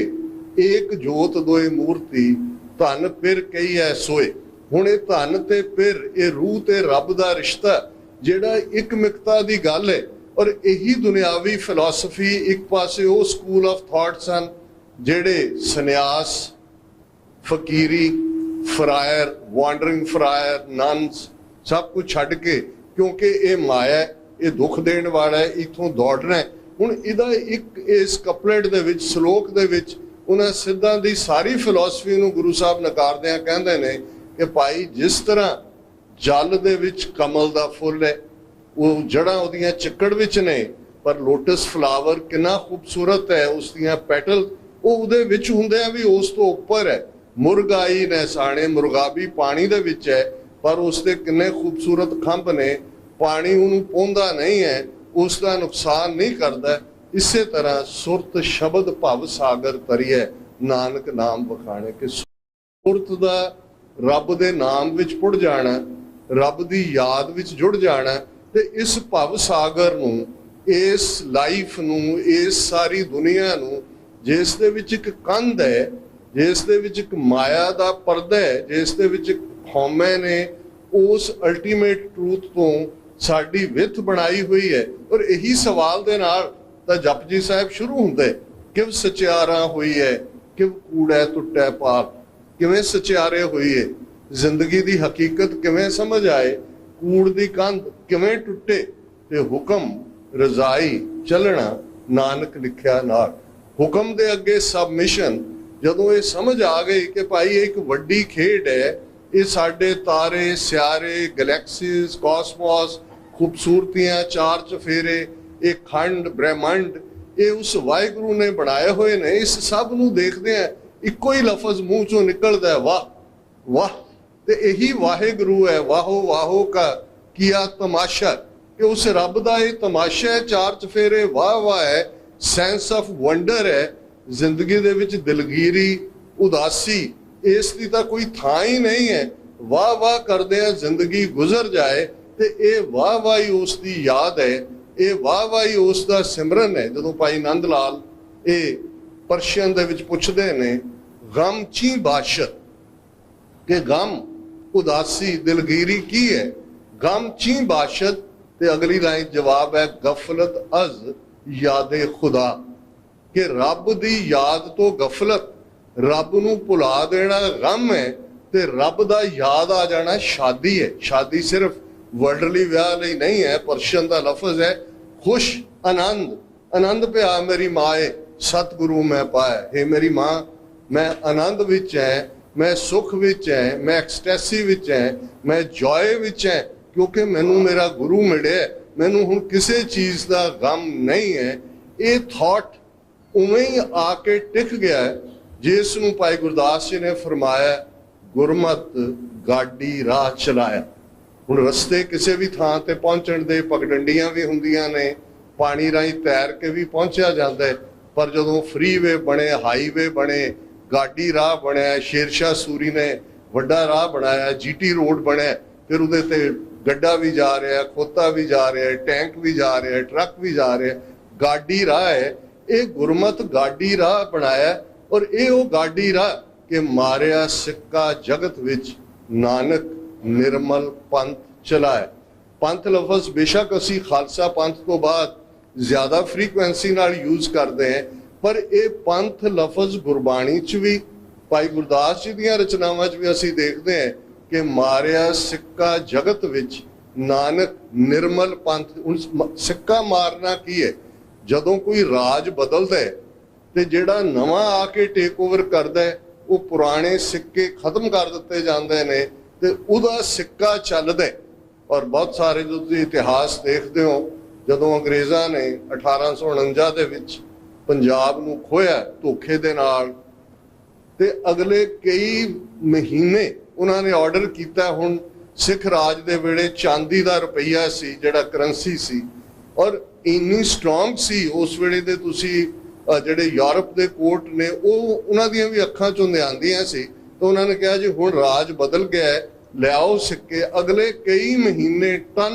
ਏਕ ਜੋਤ ਦੋਏ ਮੂਰਤੀ, ਧਨ ਫਿਰ ਕਈ ਐ ਸੋਏ। ਹੁਣ ਇਹ ਧਨ ਤੇ ਫਿਰ, ਇਹ ਰੂਹ ਤੇ ਰੱਬ ਦਾ ਰਿਸ਼ਤਾ ਜਿਹੜਾ ਇੱਕ ਮਿਕਤਾ ਦੀ ਗੱਲ ਹੈ। ਔਰ ਇਹੀ ਦੁਨਿਆਵੀ ਫਿਲਾਸਫੀ ਇੱਕ ਪਾਸੇ ਉਹ ਸਕੂਲ ਆਫ ਥਾਟਸ ਹਨ ਜਿਹੜੇ ਸੰਨਿਆਸ, ਫਕੀਰੀ, ਫਰਾਇਰ, ਵਾਂਡਰਿੰਗ ਫਰਾਇਰ, ਨਨਸ ਸਭ ਕੁਝ ਛੱਡ ਕੇ, ਕਿਉਂਕਿ ਇਹ ਮਾਇਆ, ਇਹ ਦੁੱਖ ਦੇਣ ਵਾਲਾ ਹੈ, ਇਥੋਂ ਦੌੜਨਾ ਹੈ। ਹੁਣ ਇਹਦਾ ਇੱਕ ਇਸ ਕਪਲੇਟ ਦੇ ਵਿੱਚ, ਸ਼ਲੋਕ ਦੇ ਵਿੱਚ ਉਹਨਾਂ ਸਿੱਧਾਂ ਦੀ ਸਾਰੀ ਫਿਲਾਸਫੀ ਨੂੰ ਗੁਰੂ ਸਾਹਿਬ ਨਕਾਰਦਿਆਂ ਕਹਿੰਦੇ ਨੇ ਕਿ ਭਾਈ ਜਿਸ ਤਰ੍ਹਾਂ ਜਲ ਦੇ ਵਿੱਚ ਕਮਲ ਦਾ ਫੁੱਲ ਹੈ, ਉਹ ਜੜ੍ਹਾਂ ਉਹਦੀਆਂ ਚਿੱਕੜ ਵਿੱਚ ਨੇ, ਪਰ ਲੋਟਸ ਫਲਾਵਰ ਕਿੰਨਾ ਖੂਬਸੂਰਤ ਹੈ, ਉਸ ਦੀਆਂ ਪੈਟਲ ਉਹ ਉਹਦੇ ਵਿੱਚ ਹੁੰਦੇ ਆ ਵੀ ਉਸ ਤੋਂ ਉੱਪਰ ਹੈ। ਮੁਰਗਾਈ ਨੈਸਾਣੇ, ਮੁਰਗਾਬੀ ਪਾਣੀ ਦੇ ਵਿੱਚ ਹੈ, ਪਰ ਉਸ ਦੇ ਕਿੰਨੇ ਖੂਬਸੂਰਤ ਖੰਭ ਨੇ, ਪਾਣੀ ਉਹਨੂੰ ਪਹੁੰਚਦਾ ਨਹੀਂ ਹੈ, ਉਸ ਦਾ ਨੁਕਸਾਨ ਨਹੀਂ ਕਰਦਾ। ਇਸੇ ਤਰ੍ਹਾਂ ਸੁਰਤ ਸ਼ਬਦ ਭਵ ਸਾਗਰ ਤਰੀਏ, ਨਾਨਕ ਨਾਮ ਵਖਾਣੇ। ਕਿ ਸੁਰਤ ਦਾ ਰੱਬ ਦੇ ਨਾਮ ਵਿੱਚ ਪੁੱਟ ਜਾਣਾ, ਰੱਬ ਦੀ ਯਾਦ ਵਿੱਚ ਜੁੜ ਜਾਣਾ, ਤੇ ਇਸ ਭਵ ਸਾਗਰ ਨੂੰ, ਇਸ ਲਾਈਫ ਨੂੰ, ਇਸ ਸਾਰੀ ਦੁਨੀਆ ਨੂੰ, ਜਿਸ ਦੇ ਵਿੱਚ ਇੱਕ ਕੰਧ ਹੈ, ਜਿਸ ਦੇ ਵਿੱਚ ਇੱਕ ਮਾਇਆ ਦਾ ਪਰਦਾ ਹੈ, ਜਿਸ ਦੇ ਵਿੱਚ ਹਉਮੈ ਨੇ ਉਸ ਅਲਟੀਮੇਟ ਟਰੂਥ ਤੋਂ ਸਾਡੀ ਵਿੱਥ ਬਣਾਈ ਹੋਈ ਹੈ। ਔਰ ਇਹੀ ਸਵਾਲ ਦੇ ਨਾਲ ਤਾਂ ਜਪਜੀ ਸਾਹਿਬ ਸ਼ੁਰੂ ਹੁੰਦਾ ਹੈ, ਕਿਵ ਸਚਿਆਰਾ ਹੋਈ ਹੈ, ਕਿਵ ਕੂੜੈ ਟੁੱਟੈ ਪਾਪ। ਕਿਵੇਂ ਸਚਿਆਰੇ ਹੋਈਏ, ਜ਼ਿੰਦਗੀ ਦੀ ਹਕੀਕਤ ਕਿਵੇਂ ਸਮਝ ਆਏ, ਕੂੜ ਦੀ ਕੰਧ ਕਿਵੇਂ ਟੁੱਟੇ, ਤੇ ਹੁਕਮ ਰਜ਼ਾਈ ਚੱਲਣਾ ਨਾਨਕ ਲਿਖਿਆ ਨਾਲ। ਹੁਕਮ ਦੇ ਅੱਗੇ ਸਬਮਿਸ਼ਨ, ਜਦੋਂ ਇਹ ਸਮਝ ਆ ਗਈ ਕਿ ਭਾਈ ਇਹ ਇੱਕ ਵੱਡੀ ਖੇਡ ਹੈ, ਇਹ ਸਾਡੇ ਤਾਰੇ ਸਿਆਰੇ, ਗੈਲੈਕਸੀਜ਼, ਕਾਸਮੋਸ, ਖੂਬਸੂਰਤੀਆਂ, ਚਾਰ ਚਫੇਰੇ, ਇਹ ਖੰਡ ਬ੍ਰਹਿਮੰਡ, ਇਹ ਉਸ ਵਾਹਿਗੁਰੂ ਨੇ ਬਣਾਏ ਹੋਏ ਨੇ। ਇਸ ਸਭ ਨੂੰ ਦੇਖਦੇ ਆ, ਇੱਕੋ ਹੀ ਲਫ਼ਜ਼ ਮੂੰਹ ਚੋਂ ਨਿਕਲਦਾ, ਵਾਹ ਵਾਹ। ਤੇ ਇਹੀ ਵਾਹਿਗੁਰੂ ਹੈ, ਵਾਹੋ ਵਾਹੋ ਕਾ ਕੀਆ ਤਮਾਸ਼ਾ, ਕਿ ਉਸ ਰੱਬ ਦਾ ਇਹ ਤਮਾਸ਼ਾ ਹੈ, ਚਾਰ ਚਫੇਰੇ, ਵਾਹ ਵਾਹ ਹੈ, ਸੈਂਸ ਆਫ ਵੰਡਰ ਹੈ। ਜ਼ਿੰਦਗੀ ਦੇ ਵਿੱਚ ਦਿਲਗੀਰੀ, ਉਦਾਸੀ, ਇਸ ਦੀ ਤਾਂ ਕੋਈ ਥਾਂ ਹੀ ਨਹੀਂ ਹੈ। ਵਾਹ ਵਾਹ ਕਰਦੇ ਆ ਜ਼ਿੰਦਗੀ ਗੁਜ਼ਰ ਜਾਏ, ਤੇ ਇਹ ਵਾਹ ਵਾਹ ਹੀ ਉਸ ਦੀ ਯਾਦ ਹੈ, ਇਹ ਵਾਹ ਵਾਹ ਹੀ ਉਸ ਦਾ ਸਿਮਰਨ ਹੈ। ਜਦੋਂ ਭਾਈ ਨੰਦ ਲਾਲ ਇਹ ਪਰਸ਼ੀਅਨ ਦੇ ਵਿੱਚ ਪੁੱਛਦੇ ਨੇ, ਗਮ ਚੀ ਬਾਸ਼ਤ, ਕਿ ਗਮ, ਉਦਾਸੀ, ਦਿਲਗੀਰੀ ਕੀ ਹੈ? ਗਮ ਚੀ ਬਾਸ਼ਤ, ਤੇ ਅਗਲੀ ਲਾਈਨ ਜਵਾਬ ਹੈ, ਗਫਲਤ ਅਜ਼ ਯਾਦੇ ਖੁਦਾ, ਕਿ ਰੱਬ ਦੀ ਯਾਦ ਤੋਂ ਗਫਲਤ, ਰੱਬ ਨੂੰ ਭੁਲਾ ਦੇਣਾ ਗਮ ਹੈ, ਤੇ ਰੱਬ ਦਾ ਯਾਦ ਆ ਜਾਣਾ ਸ਼ਾਦੀ ਹੈ। ਸ਼ਾਦੀ ਸਿਰਫ ਵਰਲਡਲੀ ਵਿਆਹ ਲਈ ਨਹੀਂ ਹੈ, ਪਰਸ਼ੀਅਨ ਦਾ ਲਫ਼ਜ਼ ਹੈ ਖੁਸ਼ ਆਨੰਦ। ਆਨੰਦ ਪਿਆ ਮੇਰੀ ਮਾਏ, ਸਤਿਗੁਰੂ ਮੈਂ ਪਾਇਆ। हे ਮੇਰੀ ਮਾਂ, ਮੈਂ ਆਨੰਦ ਵਿੱਚ ਹੈ, ਮੈਂ ਸੁਖ ਵਿੱਚ ਹੈ, ਮੈਂ ਐਕਸਟੈਸੀ ਵਿੱਚ ਹੈ, ਮੈਂ ਜੋਏ ਵਿੱਚ ਹੈ, ਕਿਉਂਕਿ ਮੈਨੂੰ ਮੇਰਾ ਗੁਰੂ ਮਿਲਿਆ। ਮੈਨੂੰ ਹੁਣ ਕਿਸੇ ਚੀਜ਼ ਦਾ ਗਮ ਨਹੀਂ ਹੈ। ਇਹ ਥਾਟ ਉਵੇਂ ਹੀ ਆ ਕੇ ਟਿਕ ਗਿਆ, ਜਿਸ ਨੂੰ ਭਾਈ ਗੁਰਦਾਸ ਜੀ ਨੇ ਫਰਮਾਇਆ, ਗੁਰਮਤ ਗਾਡੀ ਰਾਹ ਚਲਾਇਆ। ਹੁਣ ਰਸਤੇ ਕਿਸੇ ਵੀ ਥਾਂ ਤੇ ਪਹੁੰਚਣ ਦੇ ਪਗਡੰਡੀਆਂ ਵੀ ਹੁੰਦੀਆਂ ਨੇ, ਪਾਣੀ ਰਾਹੀਂ ਤੈਰ ਕੇ ਵੀ ਪਹੁੰਚਿਆ ਜਾਂਦਾ ਹੈ, ਪਰ ਜਦੋਂ ਫਰੀਵੇ ਬਣੇ, ਹਾਈਵੇ ਬਣੇ, ਗਾਡੀ ਰਾਹ ਬਣਿਆ, ਸ਼ੇਰਸ਼ਾਹ ਸੂਰੀ ਨੇ ਵੱਡਾ ਰਾਹ ਬਣਾਇਆ, ਜੀਟੀ ਰੋਡ ਬਣਿਆ, ਫਿਰ ਉਹਦੇ ਤੇ ਗੱਡਾ ਵੀ ਜਾ ਰਿਹਾ, ਖੋਤਾ ਵੀ ਜਾ ਰਿਹਾ, ਟੈਂਕ ਵੀ ਜਾ ਰਿਹਾ, ਟਰੱਕ ਵੀ ਜਾ ਰਿਹਾ, ਗਾਡੀ ਰਾਹ ਹੈ। ਇਹ ਗੁਰਮਤ ਗਾਡੀ ਰਾਹ ਬਣਾਇਆ, ਔਰ ਇਹ ਉਹ ਗਾਡੀ ਰਾਹ ਕਿ ਮਾਰਿਆ ਸਿੱਕਾ ਜਗਤ ਵਿੱਚ, ਨਾਨਕ ਨਿਰਮਲ ਪੰਥ ਚਲਾਇਆ। ਪੰਥ ਲਫ਼ਜ਼ ਬੇਸ਼ੱਕ ਅਸੀਂ ਖਾਲਸਾ ਪੰਥ ਤੋਂ ਬਾਅਦ ਜ਼ਿਆਦਾ ਫ੍ਰੀਕੁਐਂਸੀ ਨਾਲ ਯੂਜ਼ ਕਰਦੇ ਹਾਂ, ਪਰ ਇਹ ਪੰਥ ਲਫ਼ਜ਼ ਗੁਰਬਾਣੀ 'ਚ ਵੀ, ਭਾਈ ਗੁਰਦਾਸ ਜੀ ਦੀਆਂ ਰਚਨਾਵਾਂ 'ਚ ਵੀ ਅਸੀਂ ਦੇਖਦੇ ਹਾਂ ਕਿ ਮਾਰਿਆ ਸਿੱਕਾ ਜਗਤ ਵਿੱਚ, ਨਾਨਕ ਨਿਰਮਲ ਪੰਥ। ਸਿੱਕਾ ਮਾਰਨਾ ਕੀ ਹੈ? ਜਦੋਂ ਕੋਈ ਰਾਜ ਬਦਲਦਾ ਹੈ ਤੇ ਜਿਹੜਾ ਨਵਾਂ ਆ ਕੇ ਟੇਕ ਓਵਰ ਕਰਦਾ ਹੈ, ਉਹ ਪੁਰਾਣੇ ਸਿੱਕੇ ਖਤਮ ਕਰ ਦਿੱਤੇ ਜਾਂਦੇ ਨੇ, ਤੇ ਉਹਦਾ ਸਿੱਕਾ ਚੱਲਦਾ। ਔਰ ਬਹੁਤ ਸਾਰੇ ਜੋ ਤੁਸੀਂ ਇਤਿਹਾਸ ਦੇਖਦੇ ਹੋ, ਜਦੋਂ ਅੰਗਰੇਜ਼ਾਂ ਨੇ 1849 ਦੇ ਵਿੱਚ ਪੰਜਾਬ ਨੂੰ ਖੋਇਆ ਧੋਖੇ ਦੇ ਨਾਲ, ਤੇ ਅਗਲੇ ਕਈ ਮਹੀਨੇ ਉਹਨਾਂ ਨੇ ਆਰਡਰ ਕੀਤਾ। ਹੁਣ ਸਿੱਖ ਰਾਜ ਦੇ ਵੇਲੇ ਚਾਂਦੀ ਦਾ ਰੁਪਈਆ ਸੀ ਜਿਹੜਾ ਕਰੰਸੀ ਸੀ, ਔਰ ਇੰਨੀ ਸਟਰੋਂਗ ਸੀ ਉਸ ਵੇਲੇ ਦੇ, ਤੁਸੀਂ ਜਿਹੜੇ ਯੂਰਪ ਦੇ ਕੋਰਟ ਨੇ ਉਹ ਉਹਨਾਂ ਦੀਆਂ ਵੀ ਅੱਖਾਂ ਚੋਂ ਨਿਆਂਦੀਆਂ ਸੀ। ਤਾਂ ਉਹਨਾਂ ਨੇ ਕਿਹਾ ਜੀ ਹੁਣ ਰਾਜ ਬਦਲ ਗਿਆ, ਲਿਆਓ ਸਿੱਕੇ। ਅਗਲੇ ਕਈ ਮਹੀਨੇ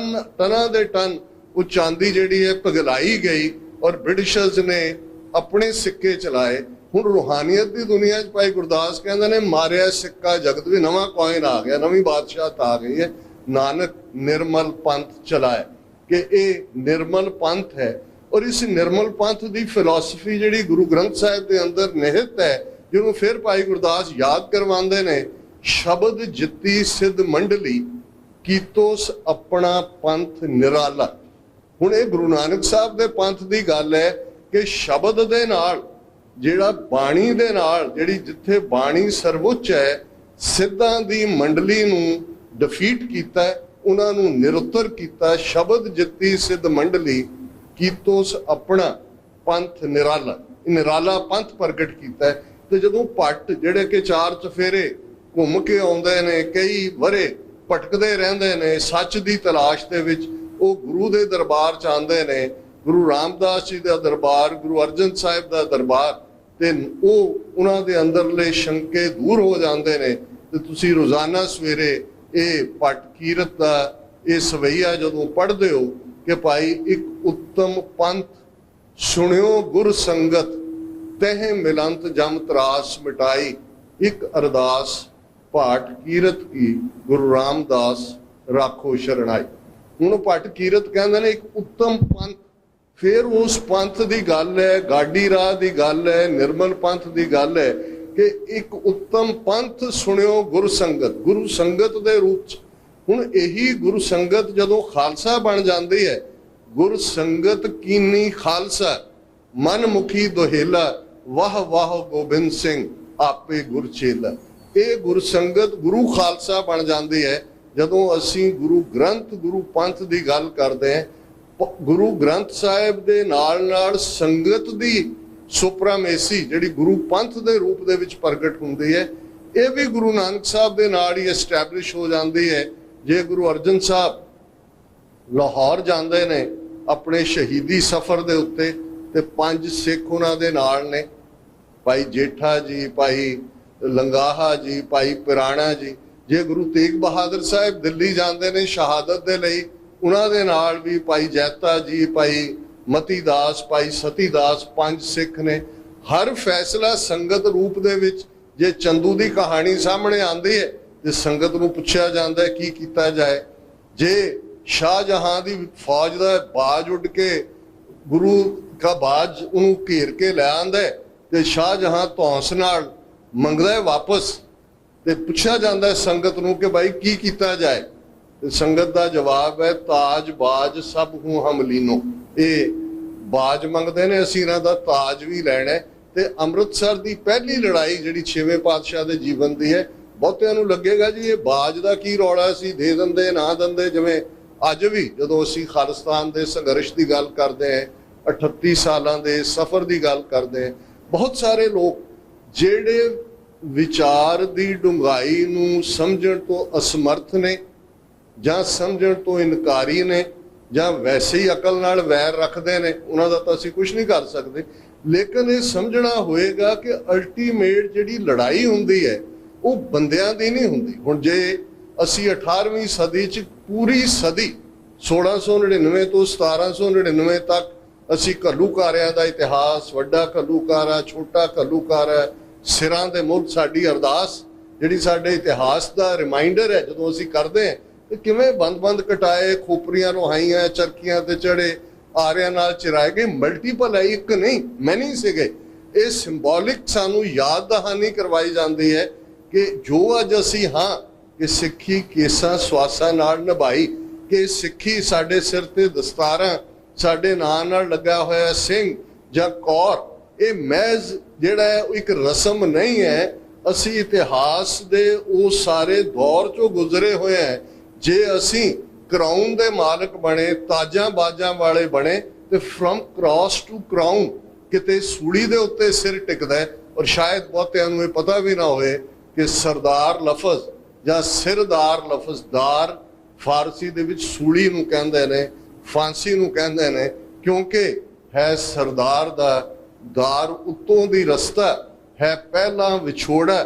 ਟਨਾਂ ਦੇ ਟਨ ਉਹ ਚਾਂਦੀ ਜਿਹੜੀ ਹੈ ਪਿਘਲਾਈ ਗਈ, ਔਰ ਬ੍ਰਿਟਿਸ਼ਰਸ ਨੇ ਆਪਣੇ ਸਿੱਕੇ ਚਲਾਏ। ਹੁਣ ਰੂਹਾਨੀਅਤ ਦੀ ਦੁਨੀਆ 'ਚ ਭਾਈ ਗੁਰਦਾਸ ਕਹਿੰਦੇ ਨੇ, ਮਾਰਿਆ ਸਿੱਕਾ ਜਗਤ ਵੀ, ਨਵਾਂ ਕੋਇਨ ਆ ਗਿਆ, ਨਵੀਂ ਬਾਦਸ਼ਾਹਤ ਆ ਗਈ ਹੈ, ਨਾਨਕ ਨਿਰਮਲ ਪੰਥ ਚਲਾਇਆ। ਕਿ ਇਹ ਨਿਰਮਲ ਪੰਥ ਹੈ, ਔਰ ਇਸ ਨਿਰਮਲ ਪੰਥ ਦੀ ਫਿਲਾਸਫੀ ਜਿਹੜੀ ਗੁਰੂ ਗ੍ਰੰਥ ਸਾਹਿਬ ਦੇ ਅੰਦਰ ਨਿਹਿਤ ਹੈ, ਜਿਹਨੂੰ ਫਿਰ ਭਾਈ ਗੁਰਦਾਸ ਯਾਦ ਕਰਵਾਉਂਦੇ ਨੇ, ਸ਼ਬਦ ਜਿੱਤੀ ਸਿੱਧ ਮੰਡਲੀ, ਕੀਤੋਸ ਆਪਣਾ ਪੰਥ ਨਿਰਾਲਾ। ਹੁਣ ਇਹ ਗੁਰੂ ਨਾਨਕ ਸਾਹਿਬ ਦੇ ਪੰਥ ਦੀ ਗੱਲ ਹੈ ਕਿ ਸ਼ਬਦ ਦੇ ਨਾਲ, ਜਿਹੜਾ ਬਾਣੀ ਦੇ ਨਾਲ, ਜਿਹੜੀ ਜਿੱਥੇ ਬਾਣੀ ਸਰਵਉੱਚ ਹੈ, ਸਿੱਧਾਂ ਦੀ ਮੰਡਲੀ ਨੂੰ ਡਿਫੀਟ ਕੀਤਾ, ਉਹਨਾਂ ਨੂੰ ਨਿਰੁੱਤਰ ਕੀਤਾ। ਸ਼ਬਦ ਜਿੱਤੀ ਸਿੱਧ ਮੰਡਲੀ, ਕੀਤੋਸ ਆਪਣਾ ਪੰਥ ਨਿਰਾਲਾ, ਨਿਰਾਲਾ ਪੰਥ ਪ੍ਰਗਟ ਕੀਤਾ। ਤੇ ਜਦੋਂ ਭੱਟ ਜਿਹੜੇ ਕਿ ਚਾਰ ਚਫੇਰੇ ਘੁੰਮ ਕੇ ਆਉਂਦੇ ਨੇ, ਕਈ ਵਰੇ ਭਟਕਦੇ ਰਹਿੰਦੇ ਨੇ ਸੱਚ ਦੀ ਤਲਾਸ਼ ਦੇ ਵਿੱਚ, ਉਹ ਗੁਰੂ ਦੇ ਦਰਬਾਰ 'ਚ ਆਉਂਦੇ ਨੇ, ਗੁਰੂ ਰਾਮਦਾਸ ਜੀ ਦਾ ਦਰਬਾਰ, ਗੁਰੂ ਅਰਜਨ ਸਾਹਿਬ ਦਾ ਦਰਬਾਰ, ਤੇ ਉਹ ਉਹਨਾਂ ਦੇ ਅੰਦਰਲੇ ਸ਼ੰਕੇ ਦੂਰ ਹੋ ਜਾਂਦੇ ਨੇ। ਤੇ ਤੁਸੀਂ ਰੋਜ਼ਾਨਾ ਸਵੇਰੇ ਇਹ ਭੱਟ ਕੀਰਤ ਦਾ ਇਹ ਸਵਈਆ ਜਦੋਂ ਪੜ੍ਹਦੇ ਹੋ ਕਿ ਭਾਈ ਇੱਕ ਉੱਤਮ ਪੰਥ ਸੁਣਿਓ ਗੁਰ ਸੰਗਤ, ਤਹਿ ਮਿਲੰਤ ਜਮ ਤਰਾਸ ਮਿਟਾਈ, एक अरदास पाठ कीरत की गुरु रामदास राखो शरणाई। हुण पाठ कीरत कहंदे ने एक उत्तम पंथ, फिर उस पंथ की गल है, गाड़ी राह की गल है, निर्मल पंथ की गल है कि एक उत्तम पंथ सुनियो गुरु संगत दे रूप च। हुण यही गुरु संगत जदों खालसा बन जाती है, गुरु संगत कीनी खालसा मन मुखी दोहेला, वाह वाह गोबिंद सिंह आपे गुर चेला। ये गुरु संगत गुरु खालसा बन जाती है जदों असी गुरु ग्रंथ गुरु पंथ की गल करते हैं। गुरु ग्रंथ साहिब दे नाल नाल संगत दी सुपरामेसी जिहड़ी गुरु पंथ दे रूप दे विच प्रगट हुंदी है, ये भी गुरु नानक साहब दे नाल ही एस्टैबलिश हो जाती है। जे गुरु अर्जन साहब लाहौर जाते ने अपने शहीदी सफर दे उत्ते ते 5 सिख उन्हां दे नाल ने, भाई जेठा जी, भाई लंगाहा जी, भाई पिराणा जी। जे गुरु तेग बहादुर साहब दिल्ली जाते ने शहादत दे लई, उन्हां दे नाल भी भाई जैता जी, भाई मती दास, भाई सती दास, 5 सिख ने। हर फैसला संगत रूप दे विच जे चंदू की कहानी सामने आती है तो संगत नूं पुछया जाता है की कीता जाए। जे शाहजहां की फौज का बाज उड़ के गुरु का बाज उन्होंने घेर के लै आंदा है तो शाहजहां धौंस नाल मंगदा है वापस, तो पुछया जाता है संगत नूं कि भाई की कीता जाए। तो संगत का जवाब है ताज बाज सब हूँ हम लीनो। ये बाज मंगते हैं, असीं इन्हां दा ताज भी लैना है। ते अमृतसर की पहली लड़ाई जिहड़ी 6वें पातशाह के जीवन की है, बहुतिआं नूं लगेगा जी ये बाज का की रौला सी, दे दिंदे ना दिंदे। जिवें अज भी जदों असीं खालिस्तान के संघर्ष की गल करते हैं, 38 सालों के सफ़र की गल करते हैं, बहुत सारे लोग जिहड़े विचार की डूंघाई नूं समझण तो असमर्थ ने जां समझण तो इनकारी ने जां वैसे ही अकल नाल वैर रखते हैं, उन्हां दा तां असीं कुछ नहीं कर सकते। लेकिन ये समझना होएगा कि अल्टीमेट जिहड़ी लड़ाई हुंदी है वो बंदियां दी नहीं हुंदी। हुण जे असीं 18वीं सदी च पूरी सदी 1699 तो 1799 तक असीं घल्लूकारिਆਂ ਦਾ इतिहास, वड्डा घल्लूकारा, छोटा घल्लूकारा, सिरां दे मुल्क साडी अरदास जिहड़ी साडे इतिहास का रिमाइंडर है जदों असीं करदे हैं कि किवें बंद कटाए, खोपरियां रुहाइयां, चरखियां ते चढ़े, आरियां नाल चिराए गए। मल्टीपल है, एक नहीं मैनी सीगे। ये सिंबॉलिक सानू याद दहानी करवाई जाती है कि जो अज असी हाँ कि सिक्खी केसां स्वासां नाल निभाई, कि सिक्खी साडे सिर ते दस्तारां, साडे नां नाल लगा होया सिंह जां कौर, ये महज जिहड़ा है एक रस्म नहीं है। असी इतिहास दे वो सारे दौर चों गुजरे हुए हैं। जे असी क्राउन दे मालक बने, ताजां बाजां वाले बने, तो फ्रॉम क्रॉस टू क्राउन किते सूली दे उत्ते सिर टिकदा है। और शायद बहुतिआं नूं पता भी ना होए कि सरदार लफज जां सिरदार लफज, दार फारसी दे विच सूली नूं कहंदे ने, फांसी नूं कहंदे ने, क्योंकि है सरदार दा दार उत्तों दी रस्ता है, पहला विछोड़ा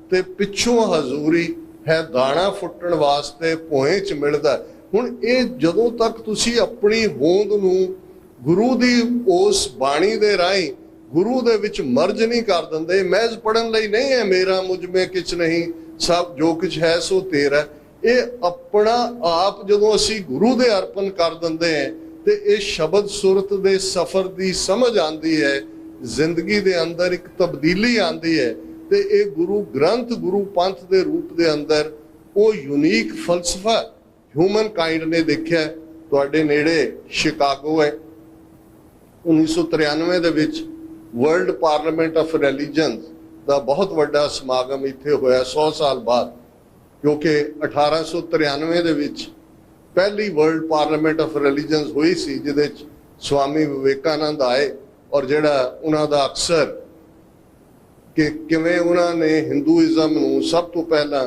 ते पिछों हजूरी है, दाना फुੱਟਣ वास्ते भोए च मिलदा। हुण ये जदों तक तुसी अपनी होंद नूं गुरु दी उस बाणी दे राहीं गुरु दे विच मर्ज नहीं कर दिंदे, महज पढ़न लई नहीं है मेरा मुझ में किछ नहीं, सब जो कुछ है सो तेरा, ये अपना आप जदों असी गुरु दे अर्पण कर दिंदे हैं ते ये शब्द सुरत दे सफर दी समझ आंदी है, जिंदगी दे अंदर एक तब्दीली आंदी है। ते ये गुरु ग्रंथ गुरु पंथ दे रूप दे अंदर वो यूनीक फलसफा ह्यूमन काइंड ने देखा। तुहाडे नेड़े शिकागो है, 1993 दे विच वर्ल्ड पार्लीमेंट ऑफ रिलीजन्स का बहुत वड्डा समागम इत्थे होया 100 साल बाद, क्योंकि 1893 दे विच पहली वर्ल्ड पार्लीमेंट ऑफ रिलीजन्स हुई सी जिहदे च स्वामी विवेकानंद आए और जिहड़ा उन्हां दा अक्सर कि किवें उन्होंने हिंदूइज़म नूं सब तो पहला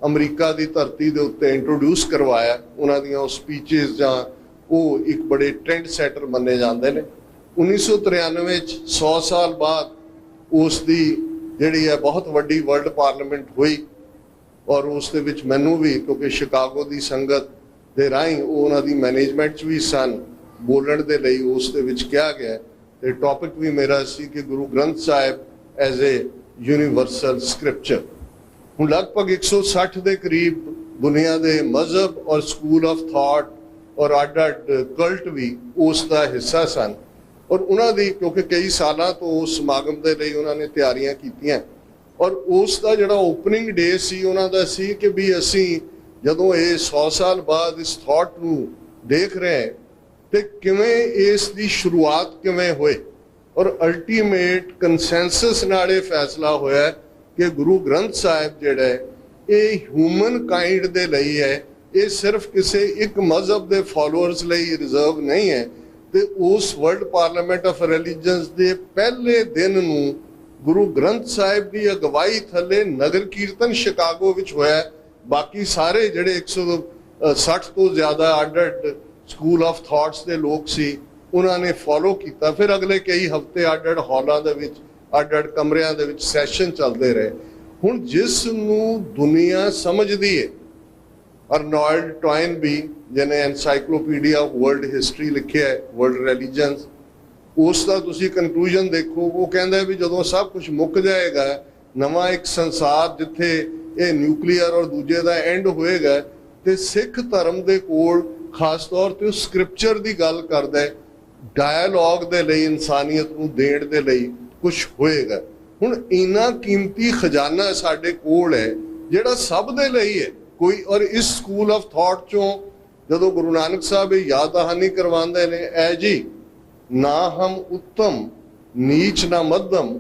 अमरीका की धरती के उत्ते इंट्रोड्यूस करवाया। उन्होंने स्पीचेस जां वो एक बड़े ट्रेंड सैटर मन्ने जाते हैं। 1993 100 साल बाद उसकी जिहड़ी है बहुत वड्डी वर्ल्ड पार्लीमेंट हुई और उस दे विच मैनू भी क्योंकि शिकागो की संगत दे राहीं उन्हां दी मैनेजमेंट भी सन बोलण दे लई उस दे विच कहा गया। तो टॉपिक भी मेरा सी कि Guru Granth Sahib as a universal scripture. ਹੁਣ ਲਗਭਗ 160 ਦੇ ਕਰੀਬ ਦੁਨੀਆ ਦੇ ਮਜ਼ਹਬ ਔਰ ਸਕੂਲ ਆਫ ਥਾਟ ਔਰ ਅੱਡ-ਅੱਡ ਕਲਟ ਵੀ ਉਸ ਦਾ ਹਿੱਸਾ ਸਨ ਔਰ ਉਹਨਾਂ ਦੀ ਕਿਉਂਕਿ ਕਈ ਸਾਲਾਂ ਤੋਂ ਉਸ ਸਮਾਗਮ ਦੇ ਲਈ ਉਹਨਾਂ ਨੇ ਤਿਆਰੀਆਂ ਕੀਤੀਆਂ ਔਰ ਉਸ ਦਾ ਜਿਹੜਾ ਓਪਨਿੰਗ ਡੇ ਸੀ ਉਹਨਾਂ ਦਾ ਸੀ ਕਿ ਵੀ ਅਸੀਂ ਜਦੋਂ ਇਹ 100 ਸਾਲ ਬਾਅਦ ਇਸ ਥਾਟ ਨੂੰ ਦੇਖ ਰਹੇ ਹਾਂ ਤੇ ਕਿਵੇਂ ਇਸ ਦੀ ਸ਼ੁਰੂਆਤ ਕਿਵੇਂ ਹੋਏ ਔਰ ਅਲਟੀਮੇਟ ਕੰਸੈਂਸਸ ਨਾਲ ਇਹ ਫੈਸਲਾ ਹੋਇਆ ਕਿ ਗੁਰੂ ਗ੍ਰੰਥ ਸਾਹਿਬ ਜਿਹੜਾ ਇਹ ਹਿਊਮਨ ਕਾਈਂਡ ਦੇ ਲਈ ਹੈ, ਇਹ ਸਿਰਫ ਕਿਸੇ ਇੱਕ ਮਜ਼ਹਬ ਦੇ ਫਾਲੋਅਰਸ ਲਈ ਰਿਜ਼ਰਵ ਨਹੀਂ ਹੈ। ਤੇ ਉਸ ਵਰਲਡ ਪਾਰਲੀਮੈਂਟ ਆਫ ਰਿਲੀਜਨਸ ਦੇ ਪਹਿਲੇ ਦਿਨ ਨੂੰ ਗੁਰੂ ਗ੍ਰੰਥ ਸਾਹਿਬ ਦੀ ਅਗਵਾਈ ਥੱਲੇ ਨਗਰ ਕੀਰਤਨ ਸ਼ਿਕਾਗੋ ਵਿੱਚ ਹੋਇਆ। ਬਾਕੀ ਸਾਰੇ ਜਿਹੜੇ 160 ਤੋਂ ਜ਼ਿਆਦਾ ਅੱਡ-ਅੱਡ ਸਕੂਲ ਆਫ ਥਾਟਸ ਦੇ ਲੋਕ ਸੀ ਉਹਨਾਂ ਨੇ ਫੋਲੋ ਕੀਤਾ। ਫਿਰ ਅਗਲੇ ਕਈ ਹਫ਼ਤੇ ਅੱਡ-ਅੱਡ ਹਾਲਾਂ ਦੇ ਵਿੱਚ ਅੱਡ-ਅੱਡ ਕਮਰਿਆਂ ਦੇ ਵਿੱਚ ਸੈਸ਼ਨ ਚੱਲਦੇ ਰਹੇ। ਹੁਣ ਜਿਸ ਨੂੰ ਦੁਨੀਆ ਸਮਝਦੀ ਹੈ, ਅਰਨੋਲਡ ਟਵਾਈਨ ਵੀ ਜਿਹਨੇ ਐਨਸਾਈਕਲੋਪੀਡੀਆ ਆਫ ਵਰਲਡ ਹਿਸਟਰੀ ਲਿਖਿਆ ਹੈ, ਵਰਲਡ ਰਿਲੀਜਨਸ, ਉਸ ਦਾ ਤੁਸੀਂ ਕਨਕਲੂਜਨ ਦੇਖੋ। ਉਹ ਕਹਿੰਦਾ ਵੀ ਜਦੋਂ ਸਭ ਕੁਝ ਮੁੱਕ ਜਾਏਗਾ, ਨਵਾਂ ਇੱਕ ਸੰਸਾਰ ਜਿੱਥੇ ਇਹ ਨਿਊਕਲੀਅਰ ਔਰ ਦੂਜੇ ਦਾ ਐਂਡ ਹੋਏਗਾ ਤੇ ਸਿੱਖ ਧਰਮ ਦੇ ਕੋਲ ਖਾਸ ਤੌਰ ਤੇ ਸਕ੍ਰਿਪਚਰ ਦੀ ਗੱਲ ਕਰਦਾ ਹੈ, ਡਾਇਲੋਗ ਦੇ ਲਈ, ਇਨਸਾਨੀਅਤ ਨੂੰ ਦੇਣ ਦੇ ਲਈ ਕੁਝ ਹੋਏਗਾ। ਹੁਣ ਇੰਨਾ ਕੀਮਤੀ ਖਜ਼ਾਨਾ ਸਾਡੇ ਕੋਲ ਹੈ ਜਿਹੜਾ ਸਭ ਦੇ ਲਈ ਹੈ ਕੋਈ। ਔਰ ਇਸ ਸਕੂਲ ਆਫ ਥਾਟ ਚੋਂ ਜਦੋਂ ਗੁਰੂ ਨਾਨਕ ਸਾਹਿਬ ਇਹ ਯਾਦ ਦਹਾਨੀ ਕਰਵਾਉਂਦੇ ਨੇ, ਐ ਜੀ ਨਾ ਹਮ ਉੱਤਮ ਨੀਚ ਨਾ ਮੱਧਮ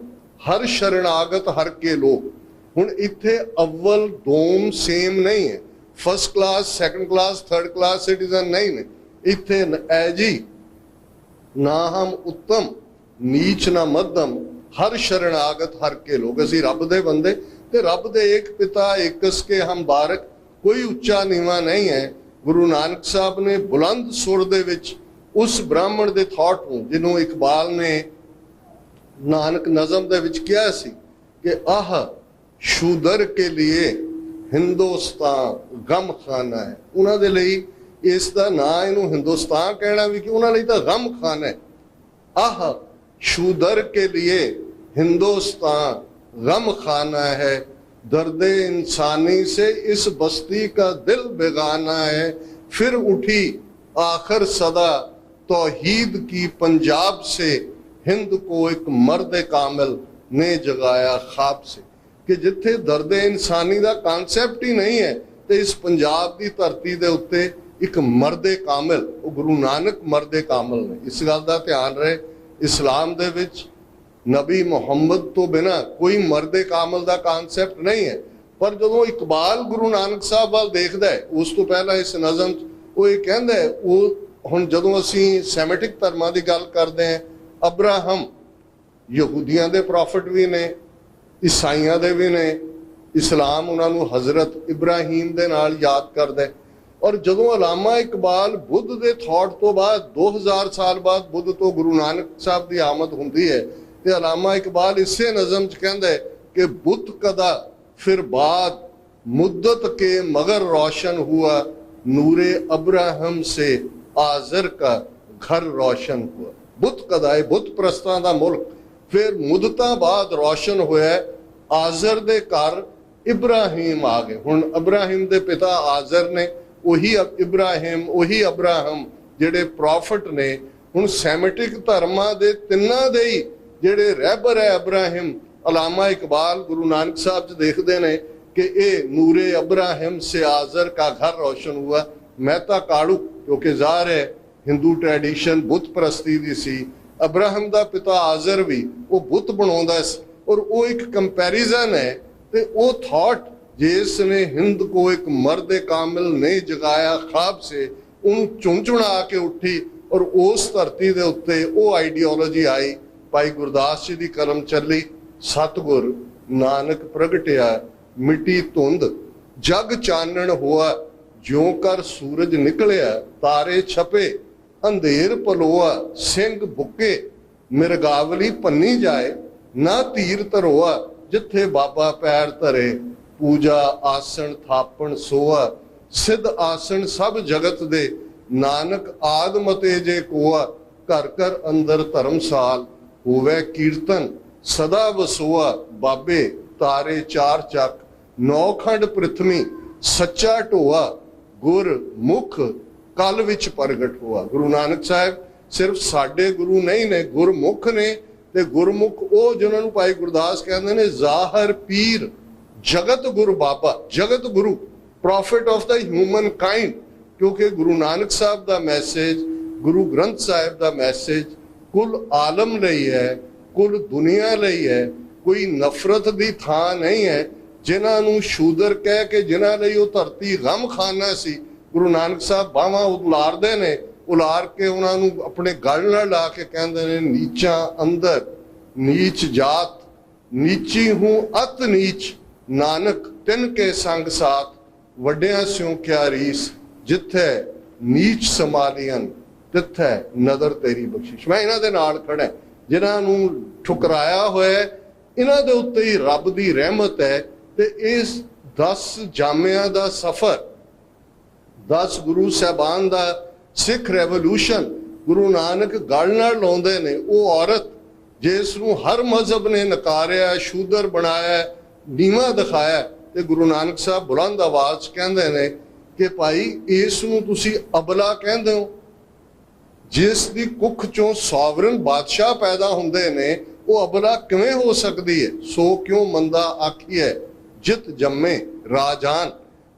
ਹਰ ਸ਼ਰਨਾਗਤ ਹਰ ਕੇ ਲੋਕ। ਹੁਣ ਇੱਥੇ ਅਵਲ ਦੋਮ ਸੇਮ ਨਹੀਂ ਹੈ, first class, second class, third class citizen ਨਹੀਂ ਨੇ। ਇੱਥੇ ਐ ਜੀ ਨਾ ਹਮ ਉੱਤਮ ਨੀਚ ਨਾ ਮੱਧਮ ਹਰ ਸ਼ਰਨਾਗਤ ਹਰ ਕੇ ਲੋਕ। ਅਸੀਂ ਰੱਬ ਦੇ ਬੰਦੇ ਤੇ ਰੱਬ ਦੇ ਇੱਕ ਪਿਤਾ ਇਕਸ ਕੇ ਹਮ ਬਾਰਕ, ਕੋਈ ਉੱਚਾ ਨੀਵਾਂ ਨਹੀਂ ਹੈ। ਗੁਰੂ ਨਾਨਕ ਸਾਹਿਬ ਨੇ ਬੁਲੰਦ ਸੁਰ ਦੇ ਵਿੱਚ ਉਸ ਬ੍ਰਾਹਮਣ ਦੇ ਥਾਟ ਨੂੰ, ਜਿਹਨੂੰ ਇਕਬਾਲ ਨੇ ਨਾਨਕ ਨਜ਼ਮ ਦੇ ਵਿੱਚ ਕਿਹਾ ਸੀ ਕਿ ਆਹ ਸ਼ੂਦਰ ਕੇ लिए ਹਿੰਦੁਸਤਾਨ ਗਮ ਖਾਨਾ ਹੈ, ਉਹਨਾਂ ਦੇ ਲਈ ਇਸ ਦਾ ਨਾਂ ਇਹਨੂੰ ਹਿੰਦੁਸਤਾਨ ਕਹਿਣਾ ਵੀ ਕਿ ਉਹਨਾਂ ਲਈ ਤਾਂ ਗਮ ਖਾਨਾ ਹੈ। ਆਹ शूदर के लिए हिंदुस्तान गम खाना है, दर्द इंसानी से इस बस्ती का दिल बेगाना है। फिर उठी आखिर सदा तौहीद की पंजाब से, हिंद को एक मर्द कामिल ने जगाया ख्वाब से। कि जिथे दर्द इंसानी का कॉन्सैप्ट ही नहीं है तो इस पंजाब की धरती के उत्ते एक मर्द कामिल, गुरु नानक मर्द कामिल ने। इस गल का ध्यान रहे, इस्लाम दे विच नबी मुहम्मद तो बिना कोई मर्दे कामल का कॉन्सैप्ट नहीं है। पर जो इकबाल गुरु नानक साहब वाल देखदा है, उस तो पहला इस नज़म वो ये कहंदा है, वो हुण जदों असीं सैमेटिक धर्मां दी गल करदे हैं, अब्राहम यहूदियां दे प्रॉफिट भी ने, ईसाइयां दे भी ने, इस्लाम उन्हां नूं हज़रत इब्राहीम दे नाल याद करदा है। और जदों अलामा इकबाल बुद्ध के थॉट तो बाद 2000 साल बाद बुद्ध तो गुरु नानक साहब की आमद होंदी है तो अलामा इकबाल इसे नज़म च कहंदा है कि बुत कदा फिर बाद मुद्दत के मगर रोशन हुआ, नूरे अब्राहम से आजर का घर रोशन हुआ। बुत कदा है बुत प्रस्तां दा मुल्क, फिर मुद्दतां बाद रोशन होया, आजर दे घर इब्राहिम आ गए। हुण इब्राहिम दे पिता आजर ने, ਉਹੀ ਇਬਰਾਹਿਮ, ਉਹੀ ਅਬਰਾਹਮ ਜਿਹੜੇ ਪ੍ਰੋਫਿਟ ਨੇ। ਹੁਣ ਸੈਮੈਟਿਕ ਧਰਮਾਂ ਦੇ ਤਿੰਨਾਂ ਦੇ ਹੀ ਜਿਹੜੇ ਰਹਿਬਰ ਹੈ ਇਬਰਾਹਿਮ, ਅਲਾਮਾ ਇਕਬਾਲ ਗੁਰੂ ਨਾਨਕ ਸਾਹਿਬ ਚ ਦੇਖਦੇ ਨੇ ਕਿ ਇਹ ਨੂਰੇ ਇਬਰਾਹਿਮ ਸੇ ਆਜ਼ਰ ਕਾ ਘਰ ਰੋਸ਼ਨ ਹੁਆ। ਮਹਿਤਾ ਕਾਲੂ ਕਿਉਂਕਿ ਜ਼ਾਹਰ ਹੈ ਹਿੰਦੂ ਟ੍ਰੈਡੀਸ਼ਨ ਬੁੱਤ ਪ੍ਰਸਤੀ ਦੀ ਸੀ, ਇਬਰਾਹਿਮ ਦਾ ਪਿਤਾ ਆਜ਼ਰ ਵੀ ਉਹ ਬੁੱਤ ਬਣਾਉਂਦਾ ਸੀ ਔਰ ਉਹ ਇੱਕ ਕੰਪੈਰੀਜ਼ਨ ਹੈ। ਤੇ ਉਹ ਥਾਟ जिसने हिंद को एक मर्द कामिल ने जगाया ख्वाब से, उन चुन-चुना के उठी और उस धरती के उत्ते वो आइडियोलॉजी आई। भाई गुरदास जी की कलम चली, सतगुर नानक प्रगटिया मिट्टी धुंध, जग चानन हुआ ज्यों कर सूरज निकलिया, तारे छपे अंधेर पलोआ, सिंह बुके मिरगावली भन्नी जाए, ना तीर धरोआ जिथे बाबा पैर धरे, पूजा आसन थापन सोआ, सिद्ध आसन सब जगत दे, नानक आदमते जे कोआ, घर घर अंदर धर्मसाल होवे कीर्तन सदा वसोआ, बाबे तारे चार चक, नौखंड पृथ्वी सच्चा ढोआ, गुर मुख कल विच प्रगट हुआ। गुरु नानक साहब सिर्फ साडे गुरु नहीं ने, गुरमुख ने। ते गुरमुख वो जिन्होंने भाई गुरदास कहते ने जाहर पीर जगत गुरु बाबा, Jagat Guru, profit of the human kind. क्योंकि गुरु नानक साहब का मैसेज, गुरु ग्रंथ साहब का मैसेज कुल आलम लई है, कुल दुनिया लई है। कोई नफरत की थां नहीं है। जिन्होंने शूदर कह के जिन्हों लई वो धरती गम खाना सी, गुरु नानक साहब बावां उलारदे ने, उलार के उन्होंने अपने गल नाल ला के कहते ने नीचा अंदर नीच जात, नीची हूं अत नीच, नानक तिन के संग साथ, वड्डियां स्यों क्या रीस, जिथे नीच समालियन तिथे नदर तेरी बख्शिश। मैं इन्हां दे नाल खड़ा, जिन्होंने ठुकराया होया इन्हां दे उत्ते ही रब दी रहमत है। ते इस 10 जामिया दा सफर, 10 गुरु साहबान दा सिख रेवोल्यूशन गुरु नानक गल नाल लाउंदे ने। वो औरत जिस नूं हर मजहब ने नकारिया, शूदर बनाया, नीवा दिखाया, ते गुरु नानक साहब बुलंद आवाज कहंदे ने कि भाई इस नूं तुसीं अबला कहंदे हो। जिस दी कुख चों सॉवरन बादशाह पैदा हुंदे ने, वो अबला किवें हो सकदी है। सो क्यों मंदा आखिए जित जम्मे राजान,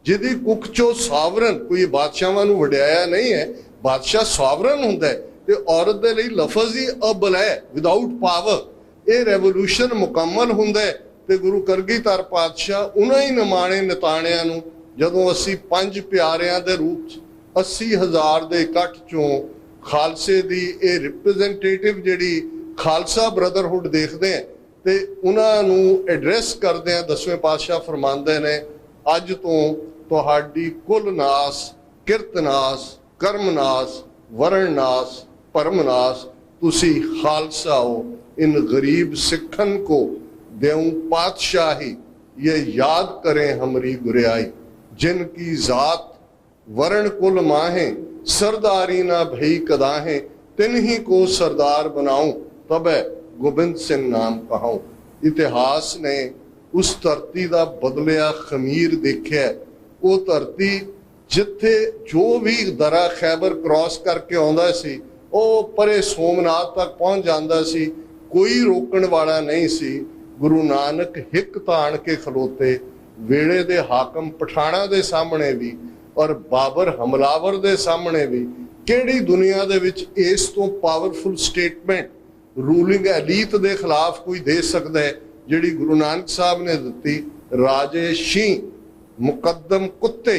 जिहदी कुख चों सॉवरन, कोई बादशाहां नूं वड्याया नहीं है, बादशाह सॉवरन हुंदा है। ते औरत दे लई लफज ही अबल है, विदाउट पावर। ये रेवोल्यूशन मुकम्मल हुंदा है। ते गुरु करगीधर पातशाह उन्हां ही निमाणे निताणियां नूं जदों असीं 5 प्यारिਆਂ दे रूप च 80,000 दे इकट्ठ चों खालसे दी ये रिप्रजेंटेटिव जिहड़ी खालसा ब्रदरहुड देखदे हैं ते उन्हां नूं एड्रैस करदे हैं, 10वें पातशाह फरमांदे ने अज तो तुहाडी कुल नास, किरत नास, कर्म नास, वरण नास, परम नास, तुसी खालसा हो। इन गरीब सिखन को देऊं पातशाही, ये याद करें हमारी गुरियाई, जिनकी जात वरण कुल माहे, सरदारी ना भई कदाहें, तिन ही को सरदार बनाऊं, तबे गोबिंद सिंह नाम कहाऊं। इतिहास ने उस धरती का बदलिया खमीर देखिया। वो धरती जिथे जो भी दरा खैबर क्रॉस करके आउंदा सी, वो परे सोमनाथ तक पहुंच जाता सी, कोई रोकण वाला नहीं सी। गुरु नानक हिक ताण के खलोते, वेले दे हाकम पठाणा दे सामने भी और बाबर हमलावर दे सामने भी। किहड़ी दुनिया दे विच इस तो पावरफुल स्टेटमेंट रूलिंग एलीट दे खिलाफ कोई दे सकदा है जिहड़ी गुरु नानक साहब ने दित्ती। राजे शी मुकद्दम कुत्ते,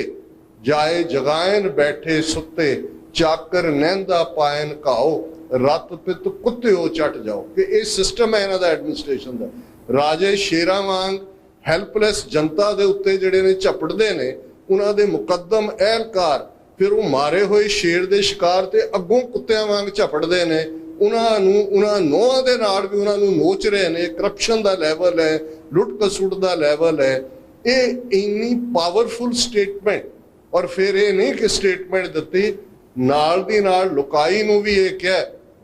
जाए जगायन बैठे सुत्ते, चाकर नैंदा पायन घाओ, रत पित कुत्तेओ चट जाओ। कि ये सिस्टम है इन्हां दा एडमिनिस्ट्रेशन दा। राजे शेरां वांग हैल्पलैस जनता दे उत्ते जिहड़े ने झपटदे ने, उन्हां दे मुकद्दम एहलकार फिर वो मारे हुए शेर दे शिकार ते अग्गों कुत्तियां वांग झपटदे ने। उन्हां नोहां दे नाल भी उन्हां नूं नोच रहे ने। करप्शन दा लैवल है, लुट खसुट दा लैवल है। ये इन्नी पावरफुल स्टेटमेंट, और फिर ये नहीं कि स्टेटमेंट दित्ती नाल दी नाल लुकाई नूं भी ये कहा,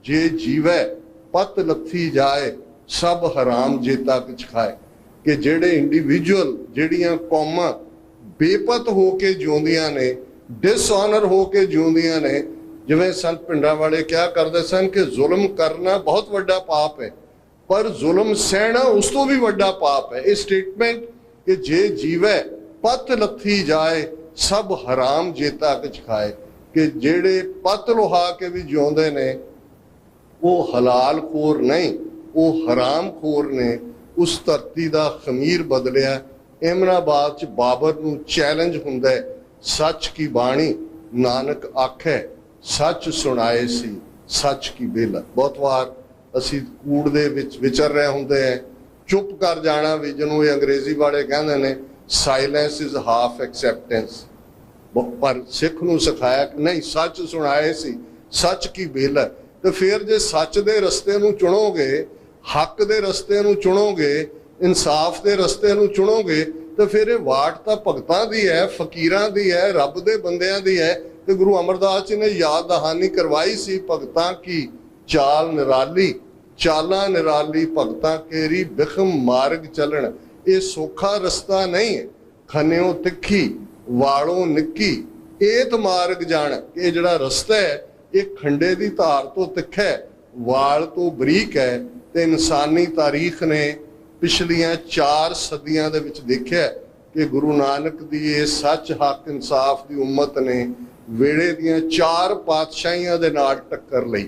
जे जीवै पत लथी जाए, सब हराम जेता किछ खाए। कि जेड़े इंडिविजुअल, जेड़ियां कौमां बेपत होके जिउंदियां ने, डिसऑनर होके जिउंदियां ने, जिवें संत पिंडां वाले क्या करदे सन कि जुल्म करना बहुत वड्डा पाप है, पर जुल्म सहना उस तो भी वड्डा पाप है। ये स्टेटमेंट कि जे जीवै पत लथी जाए, सब हराम जेता किछ खाए। कि जेड़े पत लुहा के भी जिउंदे ने, वो हलाल खोर नहीं, वो हराम खोर ने। उस धरती का खमीर बदलिया। एमनाबाद च बाबर नूं चैलेंज हुंदा है, सच की बाणी नानक आखे, सच सुनाए सी सच की बेला। बहुत बार असी कूड़ दे विच विचर रहे हुंदे हैं, चुप कर जाना भी, जिन्हों अंग्रेजी वाले कहंदे ने साइलेंस इज हाफ एक्सैप्टेंस। पर सिख नूं सिखाया कि नहीं, सच सुनाए सी सच की बेला। तो फिर जे सच दे रस्ते नूं चुनोगे, हक दे रस्ते नूं चुनोगे, इंसाफ दे रस्ते नूं चुनोगे, तो फिर ये वाट तां भगतां दी है, फकीरां दी है, रब दे बंदियां दी है। तो गुरु अमरदास जी ने याद दहानी करवाई सी, भगतां की चाल निराली, चालां निराली भगतां केरी बिखम मार्ग चलन। ये सौखा रस्ता नहीं है। खन्यों तिखी वालों निक्की एत मार्ग जान, ये जड़ा रस्ता है ये खंडे की धार तो तिखा है, वाल तो बरीक है। ते इंसानी तारीख ने पिछलियां 4 सदियां दे विच देखिया कि गुरु नानक दी ये सच हक इंसाफ की उम्मत ने वेड़े दियां 4 पातशाहियां दे नाल टक्कर लई।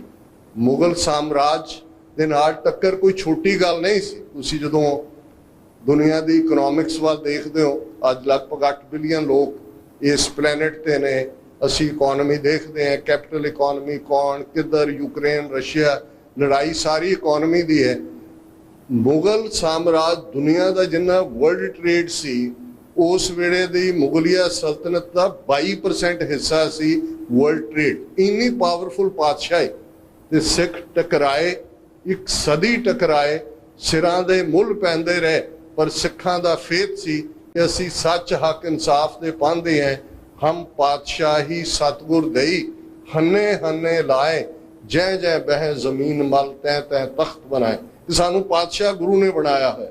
मुगल साम्राज दे नाल टक्कर कोई छोटी गल नहीं सी। तुसीं जदों दुनिया की इकोनॉमिक्स वाल देखते हो, अज लगभग 8 बिलियन लोग इस प्लैनेट ते ने। असी इकोनॉमी देखते हैं, कैपिटल इकोनॉमी कौन किधर, यूक्रेन रशिया, लड़ाई सारी इकोनॉमी दी है। मुगल साम्राज दुनिया का जिन्ना वर्ल्ड ट्रेड सी उस वेले दी मुगलिया सल्तनत का 22% हिस्सा सी वर्ल्ड ट्रेड। इन्नी पावरफुल पातशाही ते सिख टकराए, एक सदी टकराए, सिरां दे मुल पैंदे रहे, पर सिखां दा फेत सी कि असी सच हक इंसाफ दे पांदे हैं। हम पातशाही सतगुर दई हन्ने हन्ने लाए, जै जै बह जमीन मल तै तै तख्त बनाए। सानू पातशाह गुरु ने बनाया है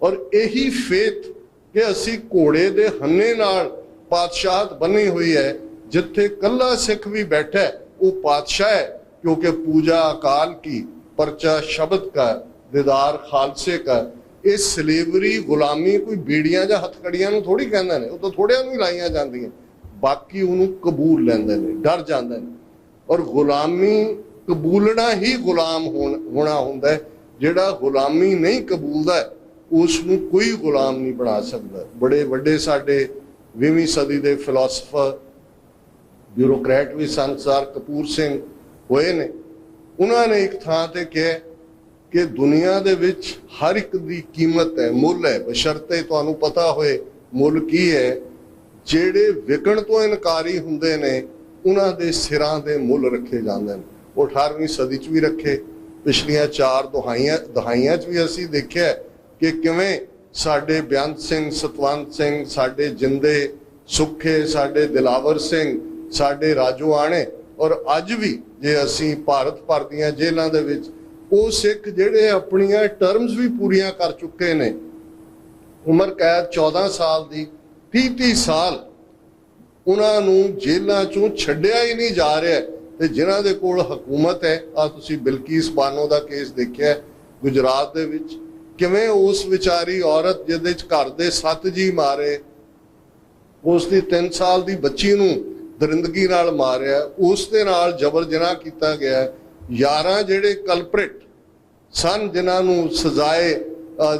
और यही फेत कि असी घोड़े दे हन्ने नाल पातशाहत बनी हुई है। जिथे कल्ला सिख भी बैठा है वो पातशाह है, क्योंकि पूजा अकाल की, परचा शब्द का, दीदार खालसे का। ये सलेवरी गुलामी कोई बीड़ियां ਜਾਂ हथकड़ियां ਨੂੰ थोड़ी कहते हैं, वो तो थोड़ियां ਨੂੰ ही लाइया जांदियां, बाकी उन्होंने कबूल लेंदे ने, डर जांदे ने। और गुलामी कबूलना ही गुलाम होना हुंदा है। जिहड़ा गुलामी नहीं कबूलदा उसनूं कोई गुलाम नहीं बना सकता। बड़े वड्डे साडे 20वीं सदी दे फिलोसफर ब्यूरोक्रैट भी सन, सर कपूर सिंह होए ने। उन्होंने एक थां ते कहा कि दुनिया दे विच हर एक दी कीमत है, मुल है, बशर्ते तुहानूं पता होए मुल की है। ਜਿਹੜੇ ਵਿਕਣ ਤੋਂ ਇਨਕਾਰੀ ਹੁੰਦੇ ਨੇ ਉਹਨਾਂ ਦੇ ਸਿਰਾਂ ਦੇ ਮੁੱਲ ਰੱਖੇ ਜਾਂਦੇ ਨੇ। ਉਹ 18ਵੀਂ ਸਦੀ 'ਚ ਵੀ ਰੱਖੇ, ਪਿਛਲੀਆਂ 4 ਦਹਾਈਆਂ 'ਚ ਵੀ ਅਸੀਂ ਦੇਖਿਆ ਕਿ ਕਿਵੇਂ ਸਾਡੇ ਬੇਅੰਤ ਸਿੰਘ, ਸਤਵੰਤ ਸਿੰਘ, ਸਾਡੇ ਜਿੰਦੇ ਸੁੱਖੇ, ਸਾਡੇ ਦਿਲਾਵਰ ਸਿੰਘ, ਸਾਡੇ ਰਾਜੋਆਣੇ, ਔਰ ਅੱਜ ਵੀ ਜੇ ਅਸੀਂ ਭਾਰਤ ਭਰ ਦੀਆਂ ਜੇਲ੍ਹਾਂ ਦੇ ਵਿੱਚ ਉਹ ਸਿੱਖ ਜਿਹੜੇ ਆਪਣੀਆਂ ਟਰਮਸ ਵੀ ਪੂਰੀਆਂ ਕਰ ਚੁੱਕੇ ਨੇ, ਉਮਰ ਕੈਦ 14 ਸਾਲ ਦੀ, 30 ਸਾਲ ਉਹਨਾਂ ਨੂੰ ਜੇਲ੍ਹਾਂ ਚੋਂ ਛੱਡਿਆ ਹੀ ਨਹੀਂ ਜਾ ਰਿਹਾ। ਤੇ ਜਿਨ੍ਹਾਂ ਦੇ ਕੋਲ ਹਕੂਮਤ ਹੈ, ਆ ਤੁਸੀਂ ਬਿਲਕੀਸ ਬਾਨੋ ਦਾ ਕੇਸ ਦੇਖਿਆ ਗੁਜਰਾਤ ਦੇ ਵਿੱਚ, ਕਿਵੇਂ ਉਸ ਵਿਚਾਰੀ ਔਰਤ ਜਿਹਦੇ ਚ ਘਰ ਦੇ 7 ਜੀ ਮਾਰੇ, ਉਸ ਦੀ 3 ਸਾਲ ਦੀ ਬੱਚੀ ਨੂੰ ਦਰਿੰਦਗੀ ਨਾਲ ਮਾਰਿਆ, ਉਸ ਦੇ ਨਾਲ ਜਬਰ ਜਨਾਹ ਕੀਤਾ ਗਿਆ। 11 ਜਿਹੜੇ ਕਲਪ੍ਰਿਟ ਸਨ ਜਿਨ੍ਹਾਂ ਨੂੰ ਸਜ਼ਾਏ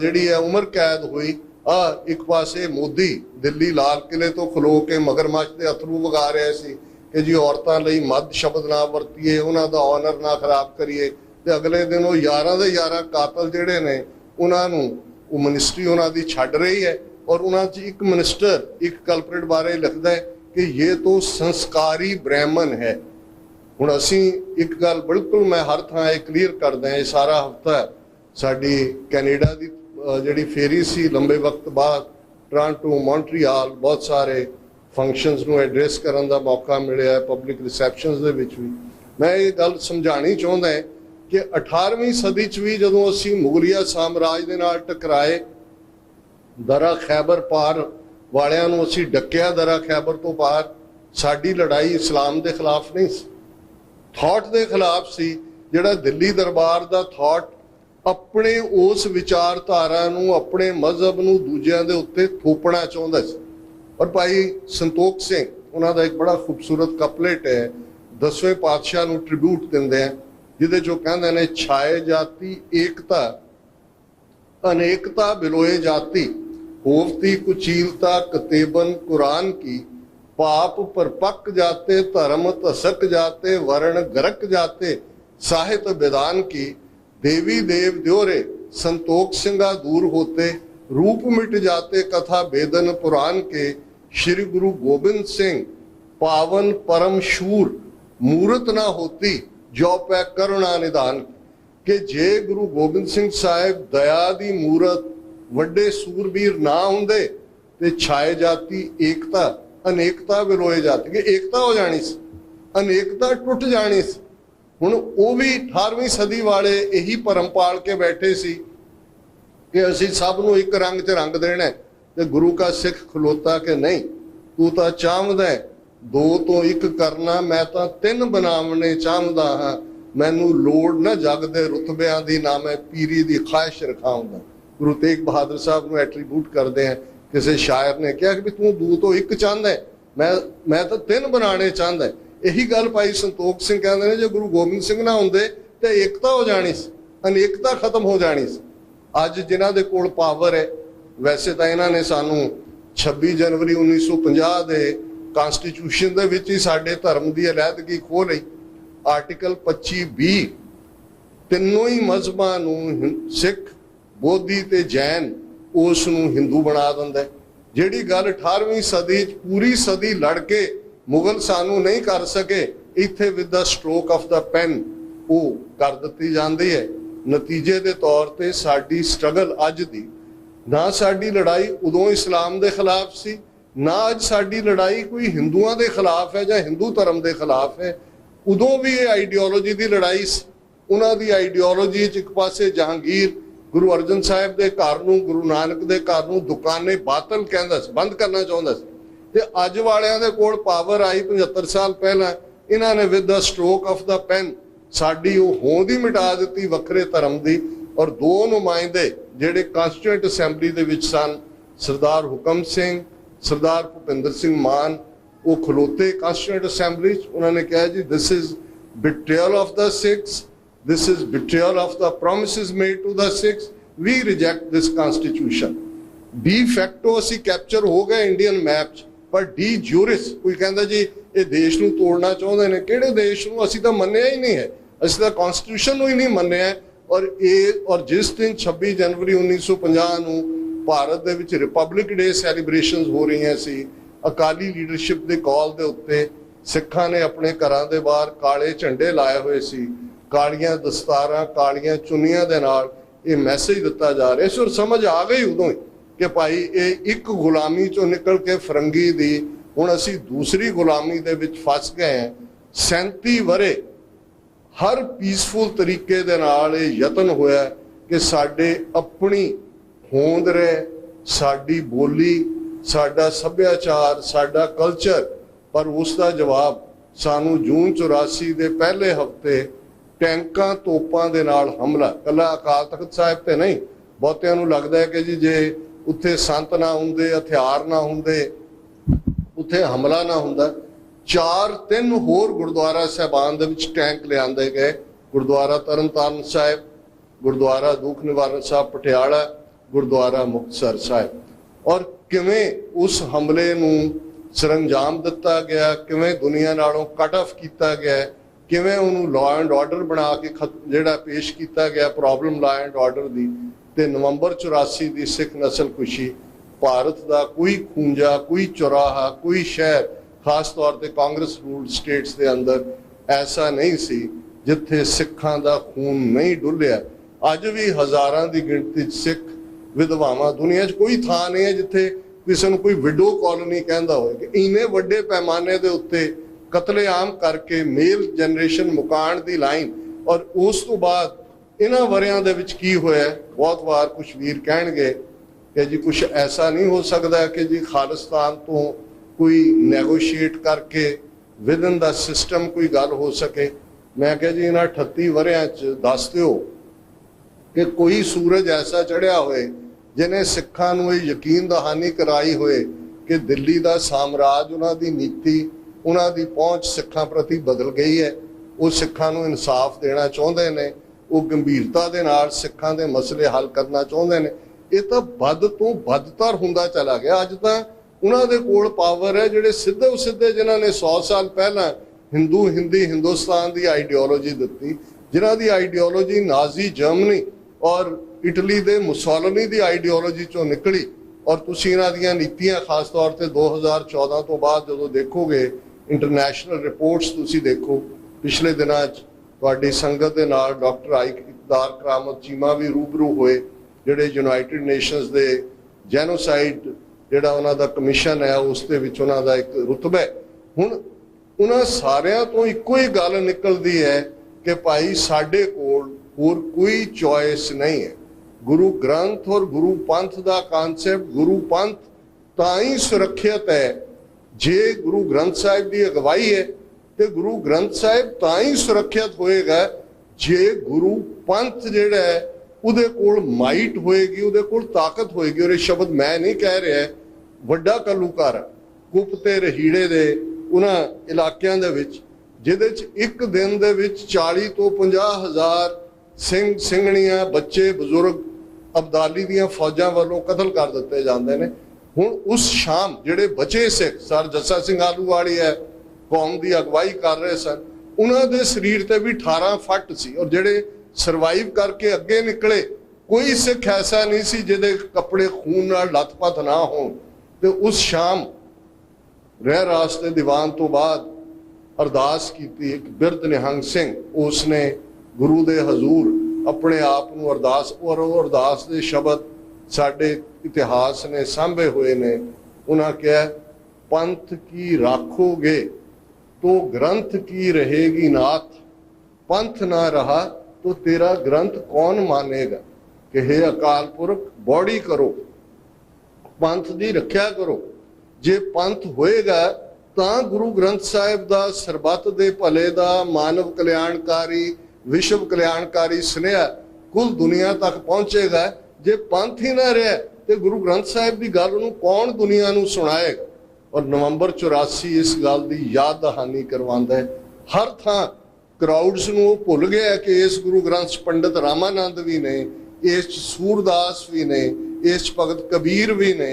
ਜਿਹੜੀ ਹੈ ਉਮਰ ਕੈਦ ਹੋਈ। एक पासे मोदी दिल्ली लाल किले तो खलो के मगरमच्छ के अथरू वगा रहे सी कि जी औरतों लई मद शब्द ना वरतीए, उन्हां दा ऑनर ना खराब करिए। ते अगले दिन वो 11 दे 11 कातल जिहड़े ने उन्हां नूं वो मिनिस्ट्री उन्हां दी छड्ड रही है। और उन्हां च एक मिनिस्टर एक कल्परेट बारे लिखदा है कि ये तो संस्कारी ब्राह्मण है। हुण असीं एक गल बिल्कुल मैं हर थां क्लीयर करदा, ये सारा हफ्ता साडी कैनेडा दी ਜਿਹੜੀ ਫੇਰੀ ਸੀ ਲੰਬੇ ਵਕਤ ਬਾਅਦ ਟੋਰਾਂਟੋ, ਮੌਂਟਰੀਆਲ, ਬਹੁਤ ਸਾਰੇ ਫੰਕਸ਼ਨਸ ਨੂੰ ਐਡਰੈਸ ਕਰਨ ਦਾ ਮੌਕਾ ਮਿਲਿਆ, ਪਬਲਿਕ ਰਿਸੈਪਸ਼ਨਸ ਦੇ ਵਿੱਚ ਵੀ। ਮੈਂ ਇਹ ਗੱਲ ਸਮਝਾਉਣੀ ਚਾਹੁੰਦਾ ਕਿ 18ਵੀਂ ਸਦੀ 'ਚ ਵੀ ਜਦੋਂ ਅਸੀਂ ਮੁਗਲਿਆ ਸਾਮਰਾਜ ਦੇ ਨਾਲ ਟਕਰਾਏ, ਦਰਾ ਖੈਬਰ ਪਾਰ ਵਾਲਿਆਂ ਨੂੰ ਅਸੀਂ ਡੱਕਿਆ, ਦਰਾ ਖੈਬਰ ਤੋਂ ਪਾਰ। ਸਾਡੀ ਲੜਾਈ ਇਸਲਾਮ ਦੇ ਖਿਲਾਫ ਨਹੀਂ ਸੀ, ਥਾਟ ਦੇ ਖਿਲਾਫ ਸੀ। ਜਿਹੜਾ ਦਿੱਲੀ ਦਰਬਾਰ ਦਾ ਥਾਟ अपने उस विचारधारा नूं, अपने मजहब नूं दूजियां दे उत्ते थोपना चाहुंदा सी। और भाई संतोख सिंह उन्हां दा एक बड़ा खूबसूरत कपलेट है, 10वें पातशाह नूं ट्रिब्यूट दिंदे हैं, जिहदे चों कहंदे ने छाए जाती एकता अनेकता बिलोए जाती, होवती कुचीलता कतेबन कुरान की, पाप पर पक जाते धर्म धसक जाते, वर्ण गरक जाते साहित्य विधान की, देवी देव द्योरे संतोख सिंगा दूर होते, रूप मिट जाते कथा वेदन पुराण के, श्री गुरु गोबिंद सिंह पावन परम शूर, मूरत ना होती जो पै करुणा निदान। कि जे गुरु गोबिंद सिंह साहिब दया दी मूरत, वड्डे सूरबीर ना हुंदे ते छाए जाती एकता अनेकता विलोए जाती, कि एकता हो जानी सी, अनेकता टुट जानी सी। हुण वो भी 18वीं सदी वाले यही भरम पाल के बैठे सी कि असी सब नूं एक रंग च रंग देना है ते गुरु का सिख खलोता कि नहीं, तू तां चाहदा है दो तो एक करना, मैं तां तीन बनावने चाहदा हाँ, मैनू लोड़ ना जग दे रुतबियां दी, ना मैं पीरी दी ख्वाहिश रखाऊंगा। गुरु तेग बहादुर साहब नूं एट्रीब्यूट करते हैं। किसी शायर ने कहा कि तू दो तो एक चाहता है, मैं तो तीन बनाने चाहता है। यही गल भाई संतोख सिंह कहते हैं, जो गुरु गोबिंद सिंह ना होंदे ते एकता हो जानी सी, अनेकता खत्म हो जानी सी। अज जिन्हां दे कोल पावर है, वैसे तो इन्हां ने सानू 26 जनवरी 1950 के कॉन्स्टिट्यूशन दे विच ही साडे धर्म की अलहदगी खो लई। आर्टिकल 25B तीनों ही मजहबां नूं, सिख, बोधी ते जैन, उस नूं हिंदू बना दिंदा है। जिहड़ी गल 18वीं सदी पूरी सदी लड़ के मुगल सानू नहीं कर सके, इत्थे with the stroke of the pen वो कर दित्ती जाती है। नतीजे के तौर पर साडी स्ट्रगल अज दी, ना साडी लड़ाई उदों इस्लाम के खिलाफ सी, ना अज साडी लड़ाई कोई हिंदुआं के खिलाफ है या हिंदू धर्म के खिलाफ है। उदों भी ये आइडियोलॉजी की लड़ाई सी। उन्हां दी आइडियोलॉजी च एक पासे जहांगीर गुरु अर्जन साहिब के घर नूं, गुरु नानक के घर नूं दुकाने बातल कहंदा सी, बंद करना चाहुंदा सी। ते अज वालियां दे कोल पावर आई 75 साल पहला, इन्हां ने with the stroke of the pen साडी वो होंद ही मिटा दित्ती वखरे धर्म दी। और दो नुमाइंदे जिहड़े कॉन्स्टिट्यूएंट असैंबली दे विच सन, सरदार हुकम सिंह, सरदार भुपिंदर सिंह मान, वो खलोते कॉन्स्टिट्यूएंट असैंबली। उन्होंने कहा जी this is betrayal of the Sikhs, this is betrayal of the promises made to the Sikhs, we reject this constitution। de facto ਅਸੀਂ कैप्चर हो गए इंडियन मैप च, पर डी ज्यूरिस कोई कहता जी ये देश ਨੂੰ ਤੋੜਨਾ ਚਾਹੁੰਦੇ ਨੇ। ਕਿਹੜੇ ਦੇਸ਼ ਨੂੰ? ਅਸੀਂ ਤਾਂ ਮੰਨਿਆ ਹੀ ਨਹੀਂ ਹੈ, ਅਸੀਂ ਤਾਂ ਕਨਸਟੀਟਿਊਸ਼ਨ ਨੂੰ ਹੀ ਨਹੀਂ ਮੰਨਿਆ। ਔਰ ਜਿਸ ਦਿਨ 26 ਜਨਵਰੀ 1950 ਨੂੰ ਭਾਰਤ ਦੇ ਵਿੱਚ ਰਿਪਬਲਿਕ ਡੇ ਸੈਲੀਬ੍ਰੇਸ਼ਨਸ ਹੋ ਰਹੀਆਂ ਸੀ, ਅਕਾਲੀ ਲੀਡਰਸ਼ਿਪ ਦੇ ਕਾਲ ਦੇ ਉੱਤੇ ਸਿੱਖਾਂ ਨੇ ਆਪਣੇ ਘਰਾਂ ਦੇ ਬਾਹਰ ਕਾਲੇ ਝੰਡੇ ਲਾਏ ਹੋਏ ਸੀ, ਕਾਲੀਆਂ ਦਸਤਾਰਾਂ, ਕਾਲੀਆਂ ਚੁੰਨੀਆਂ ਦੇ ਨਾਲ ਇਹ ਮੈਸੇਜ ਦਿੱਤਾ ਜਾ ਰਿਹਾ ਸੀ। ਔਰ ਸਮਝ ਆ ਗਈ ਉਦੋਂ ਹੀ ਕਿ ਭਾਈ ਇਹ ਇੱਕ ਗੁਲਾਮੀ ਚੋਂ ਨਿਕਲ ਕੇ ਫਰੰਗੀ ਦੀ ਹੁਣ ਅਸੀਂ ਦੂਸਰੀ ਗੁਲਾਮੀ ਦੇ ਵਿੱਚ ਫਸ ਗਏ ਹਾਂ। 37 ਵਰੇ ਹਰ ਪੀਸਫੁਲ ਤਰੀਕੇ ਦੇ ਨਾਲ ਇਹ ਯਤਨ ਹੋਇਆ ਕਿ ਸਾਡੇ ਆਪਣੀ ਹੋਂਦ ਰਹੇ, ਸਾਡੀ ਬੋਲੀ, ਸਾਡਾ ਸੱਭਿਆਚਾਰ, ਸਾਡਾ ਕਲਚਰ। ਪਰ ਉਸ ਦਾ ਜਵਾਬ ਸਾਨੂੰ ਜੂਨ 84 ਦੇ ਪਹਿਲੇ ਹਫ਼ਤੇ ਟੈਂਕਾਂ ਤੋਪਾਂ ਦੇ ਨਾਲ ਹਮਲਾ, ਕੱਲਾ ਅਕਾਲ ਤਖਤ ਸਾਹਿਬ ਤੇ ਨਹੀਂ, ਬਹੁਤਿਆਂ ਨੂੰ ਲੱਗਦਾ ਹੈ ਕਿ ਜੀ ਜੇ ਉੱਥੇ ਸੰਤ ਨਾ ਹੁੰਦੇ, ਹਥਿਆਰ ਨਾ ਹੁੰਦੇ, ਉੱਥੇ ਹਮਲਾ ਨਾ ਹੁੰਦਾ। 3 ਹੋਰ ਗੁਰਦੁਆਰਾ ਸਾਹਿਬਾਨ ਦੇ ਵਿੱਚ ਟੈਂਕ ਲਿਆਂਦੇ ਗਏ। ਗੁਰਦੁਆਰਾ ਤਰਨਤਾਰਨ ਸਾਹਿਬ, ਗੁਰਦੁਆਰਾ ਦੁੱਖ ਨਿਵਾਰਨ ਸਾਹਿਬ ਪਟਿਆਲਾ, ਗੁਰਦੁਆਰਾ ਮੁਕਤਸਰ ਸਾਹਿਬ। ਔਰ ਕਿਵੇਂ ਉਸ ਹਮਲੇ ਨੂੰ ਸਰੰਜਾਮ ਦਿੱਤਾ ਗਿਆ, ਕਿਵੇਂ ਦੁਨੀਆ ਨਾਲੋਂ ਕੱਟ ਆਫ ਕੀਤਾ ਗਿਆ, ਕਿਵੇਂ ਉਹਨੂੰ ਲਾਅ ਐਂਡ ਆਰਡਰ ਬਣਾ ਕੇ ਜਿਹੜਾ ਪੇਸ਼ ਕੀਤਾ ਗਿਆ ਪ੍ਰੋਬਲਮ ਲਾਅ ਐਂਡ ਆਰਡਰ ਦੀ। ਤੇ ਨਵੰਬਰ 84 ਦੀ ਸਿੱਖ ਨਸਲਕੁਸ਼ੀ, ਭਾਰਤ ਦਾ ਕੋਈ ਖੂੰਜਾ, ਕੋਈ ਚੌਰਾਹਾ, ਕੋਈ ਸ਼ਹਿਰ, ਖਾਸ ਤੌਰ ਤੇ ਕਾਂਗਰਸ ਰੂਲਡ ਸਟੇਟਸ ਦੇ ਅੰਦਰ ਐਸਾ ਨਹੀਂ ਸੀ ਜਿੱਥੇ ਸਿੱਖਾਂ ਦਾ ਖੂਨ ਨਹੀਂ ਡੁੱਲਿਆ। ਅੱਜ ਵੀ ਹਜ਼ਾਰਾਂ ਦੀ ਗਿਣਤੀ 'ਚ ਸਿੱਖ ਵਿਧਵਾਵਾਂ, ਦੁਨੀਆ 'ਚ ਕੋਈ ਥਾਂ ਨਹੀਂ ਹੈ ਜਿੱਥੇ ਕਿਸੇ ਨੂੰ ਕੋਈ ਵਿਡੋ ਕਾਲੋਨੀ ਕਹਿੰਦਾ ਹੋਵੇ ਕਿ ਇੰਨੇ ਵੱਡੇ ਪੈਮਾਨੇ ਦੇ ਉੱਤੇ ਕਤਲੇਆਮ ਕਰਕੇ ਮੇਲ ਜਨਰੇਸ਼ਨ ਮੁਕਾਣ ਦੀ ਲਾਈਨ। ਔਰ ਉਸ ਤੋਂ ਬਾਅਦ ਇਹਨਾਂ ਵਰਿਆਂ ਦੇ ਵਿੱਚ ਕੀ ਹੋਇਆ, ਬਹੁਤ ਵਾਰ ਕੁਝ ਵੀਰ ਕਹਿਣਗੇ ਕਿ ਜੀ ਕੁਝ ਐਸਾ ਨਹੀਂ ਹੋ ਸਕਦਾ ਕਿ ਜੀ ਖਾਲਿਸਤਾਨ ਤੋਂ ਕੋਈ ਨੈਗੋਸ਼ੀਏਟ ਕਰਕੇ ਵਿਦਨ ਦਾ ਸਿਸਟਮ ਕੋਈ ਗੱਲ ਹੋ ਸਕੇ। ਮੈਂ ਕਿਹਾ ਜੀ ਇਹਨਾਂ 38 ਵਰਿਆਂ 'ਚ ਦੱਸ ਦਿਓ ਕਿ ਕੋਈ ਸੂਰਜ ਐਸਾ ਚੜ੍ਹਿਆ ਹੋਏ ਜਿਹਨੇ ਸਿੱਖਾਂ ਨੂੰ ਇਹ ਯਕੀਨ ਦਹਾਨੀ ਕਰਾਈ ਹੋਏ ਕਿ ਦਿੱਲੀ ਦਾ ਸਾਮਰਾਜ, ਉਹਨਾਂ ਦੀ ਨੀਤੀ, ਉਹਨਾਂ ਦੀ ਪਹੁੰਚ ਸਿੱਖਾਂ ਪ੍ਰਤੀ ਬਦਲ ਗਈ ਹੈ। ਉਹ ਸਿੱਖਾਂ ਨੂੰ ਇਨਸਾਫ ਦੇਣਾ ਚਾਹੁੰਦੇ ਨੇ, ਉਹ ਗੰਭੀਰਤਾ ਦੇ ਨਾਲ ਸਿੱਖਾਂ ਦੇ ਮਸਲੇ ਹੱਲ ਕਰਨਾ ਚਾਹੁੰਦੇ ਨੇ। ਇਹ ਤਾਂ ਵੱਧ ਤੋਂ ਵੱਧਤਰ ਹੁੰਦਾ ਚਲਾ ਗਿਆ। ਅੱਜ ਤਾਂ ਉਹਨਾਂ ਦੇ ਕੋਲ ਪਾਵਰ ਹੈ ਜਿਹੜੇ ਸਿੱਧੇ ਜਿਨ੍ਹਾਂ ਨੇ 100 ਸਾਲ ਪਹਿਲਾਂ ਹਿੰਦੀ ਹਿੰਦੁਸਤਾਨ ਦੀ ਆਈਡੀਓਲੋਜੀ ਦਿੱਤੀ, ਜਿਨ੍ਹਾਂ ਦੀ ਆਈਡੀਓਲੋਜੀ ਨਾਜ਼ੀ ਜਰਮਨੀ ਔਰ ਇਟਲੀ ਦੇ ਮੁਸੋਲਿਨੀ ਦੀ ਆਈਡੀਓਲੋਜੀ ਚੋਂ ਨਿਕਲੀ। ਔਰ ਤੁਸੀਂ ਇਹਨਾਂ ਦੀਆਂ ਨੀਤੀਆਂ ਖਾਸ ਤੌਰ ਤੇ 2014 ਤੋਂ ਬਾਅਦ ਜਦੋਂ ਦੇਖੋਗੇ ਇੰਟਰਨੈਸ਼ਨਲ ਰਿਪੋਰਟਸ, ਤੁਸੀਂ ਦੇਖੋ ਪਿਛਲੇ ਦਿਨਾਂ 'ਚ ਤੁਹਾਡੀ ਸੰਗਤ ਦੇ ਨਾਲ ਡਾਕਟਰ ਇਕਬਾਲ ਕਰਾਮਤ ਚੀਮਾ ਵੀ ਰੂਬਰੂ ਹੋਏ, ਜਿਹੜੇ ਯੂਨਾਈਟਿਡ ਨੇਸ਼ਨਸ ਦੇ ਜੈਨੋਸਾਈਡ ਜਿਹੜਾ ਉਹਨਾਂ ਦਾ ਕਮਿਸ਼ਨ ਹੈ ਉਸ ਦੇ ਵਿੱਚ ਉਹਨਾਂ ਦਾ ਇੱਕ ਰੁਤਬਾ ਹੈ। ਹੁਣ ਉਹਨਾਂ ਸਾਰਿਆਂ ਤੋਂ ਇੱਕੋ ਹੀ ਗੱਲ ਨਿਕਲਦੀ ਹੈ ਕਿ ਭਾਈ ਸਾਡੇ ਕੋਲ ਹੋਰ ਕੋਈ ਚੋਇਸ ਨਹੀਂ ਹੈ। गुरु ग्रंथ और गुरु पंथ का कॉन्सैप्ट, गुरु पंथ तां ही सुरक्षित है जे गुरु ग्रंथ साहिब की अगवाई है, तो गुरु ग्रंथ साहिब तां ही सुरक्षित होएगा जे गुरु पंथ जिहड़ा है उहदे कोल माइट होएगी, उहदे कोल ताकत होएगी। और ये शब्द मैं नहीं कह रहा, वड्डा कलूकार कुप ते रहीड़े दे उन्हां इलाकिਆਂ ਦੇ ਵਿੱਚ ਜਿਹਦੇ 'ਚ ਇੱਕ दिन ਦੇ ਵਿੱਚ 40 ਤੋਂ 50 ਹਜ਼ਾਰ ਸਿੰਘ ਸਿੰਘਣੀਆਂ ਬੱਚੇ ਬਜ਼ੁਰਗ ਅਬਦਾਲੀ ਦੀਆਂ ਫੌਜਾਂ ਵੱਲੋਂ ਕਤਲ ਕਰ ਦਿੱਤੇ ਜਾਂਦੇ ਨੇ। ਹੁਣ ਉਸ ਸ਼ਾਮ ਜਿਹੜੇ ਬਚੇ ਸਿੱਖ ਸਰ ਜੱਸਾ ਸਿੰਘ ਆਲੂਵਾਲੀ ਹੈ ਕੌਮ ਦੀ ਅਗਵਾਈ ਕਰ ਰਹੇ ਸਨ, ਉਹਨਾਂ ਦੇ ਸਰੀਰ ਤੇ ਵੀ 18 ਫੱਟ ਸੀ। ਔਰ ਜਿਹੜੇ ਸਰਵਾਈਵ ਕਰਕੇ ਅੱਗੇ ਨਿਕਲੇ ਕੋਈ ਸਿੱਖ ਐਸਾ ਨਹੀਂ ਸੀ ਜਿਹਦੇ ਕੱਪੜੇ ਖੂਨ ਨਾਲ ਲੱਥਪੱਥ ਨਾ ਹੋਣ। ਤੇ ਉਸ ਸ਼ਾਮ ਰਹਿ ਰਾਸਤੇ ਦੀਵਾਨ ਤੋਂ ਬਾਅਦ ਅਰਦਾਸ ਕੀਤੀ। ਇੱਕ ਬਿਰਧ ਨਿਹੰਗ ਸਿੰਘ ਉਸਨੇ ਗੁਰੂ ਦੇ ਹਜ਼ੂਰ ਆਪਣੇ ਆਪ ਨੂੰ ਅਰਦਾਸ, ਔਰ ਉਹ ਅਰਦਾਸ ਦੇ ਸ਼ਬਦ ਸਾਡੇ ਇਤਿਹਾਸ ਨੇ ਸਾਂਭੇ ਹੋਏ ਨੇ। ਉਹਨਾਂ ਕਿਹਾ, ਪੰਥ ਕੀ ਰਾਖੋਗੇ तो ग्रंथ की रहेगी नाथ, पंथ ना रहा तो तेरा ग्रंथ कौन मानेगा। कि हे अकाल पुरख बॉडी करो, पंथ की रख्या करो। जे पंथ होएगा तां गुरु ग्रंथ साहिब दा सरबत दे भले दा मानव कल्याणकारी विश्व कल्याणकारी सुनेहा कुल दुनिया तक पहुंचेगा। जे पंथ ही ना रहा तो गुरु ग्रंथ साहिब की गल नूं कौन दुनिया नूं सुनाएगा। और नवंबर 84 इस गल की याद दहानी करवांदा है। हर थां क्राउड्स नूं भुल गया कि इस गुरु ग्रंथ पंडित रामानंद भी ने, इस सूरदास भी ने, इस भगत कबीर भी ने,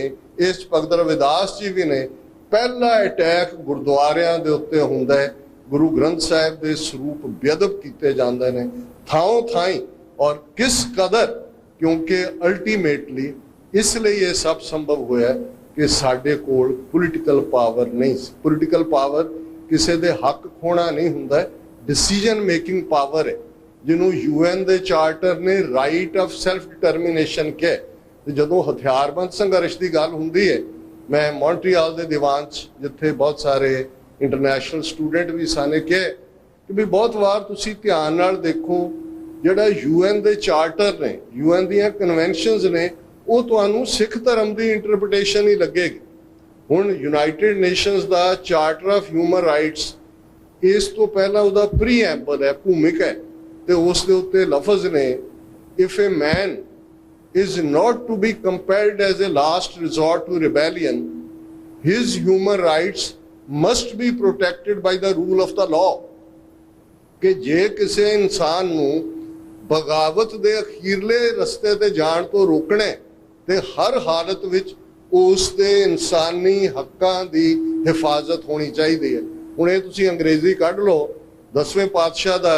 इस भगत रविदास जी भी ने। पहला अटैक गुरुद्वारियां दे उत्ते हुंदा है, गुरु ग्रंथ साहिब दे स्वरूप बेअदब कीते जांदे ने थाओं थाई। और किस कदर, क्योंकि अल्टीमेटली इसलिए ये सब संभव होया कि साडे कोल पोलिटिकल पावर नहीं सी। पोलिटिकल पावर किसी दे हक खोना नहीं हुंदा, डिसीजन मेकिंग पावर है जिन्हों UN दे चार्टर ने राइट ऑफ सेल्फ डिटरमिनेशन किया। तो जदों हथियारबंद संघर्ष की गल हुंदी है, मैं मॉन्ट्रियल के दीवान जिथे बहुत सारे इंटरनेशनल स्टूडेंट भी साने कहे कि भी बहुत बार तुसी ध्यान नाल देखो जिहड़ा UN दे चार्टर ने, UN दीयां कन्वेंशनस ने, वो तुहानूं सिख धर्म की इंटरप्रिटेशन ही लगेगी। हुण यूनाइटेड नेशनस का चार्टर ऑफ ह्यूमन राइट्स इस तो पहला उसका प्रीएम्बल है, भूमिका है, तो उस दे उत्ते लफज ने, if a man is not to be compelled as a last resort to rebellion, his human rights must be protected by the rule of the law. कि जे किसी इंसान नूं बगावत दे अखीरले रस्ते ते जाण तो रोकना ते हर हालत विच उस दे इंसानी हक्कां दी हिफाजत होनी चाहिए है। हुण ये तुसीं अंग्रेजी कढ लो, 10वें पातशाह दा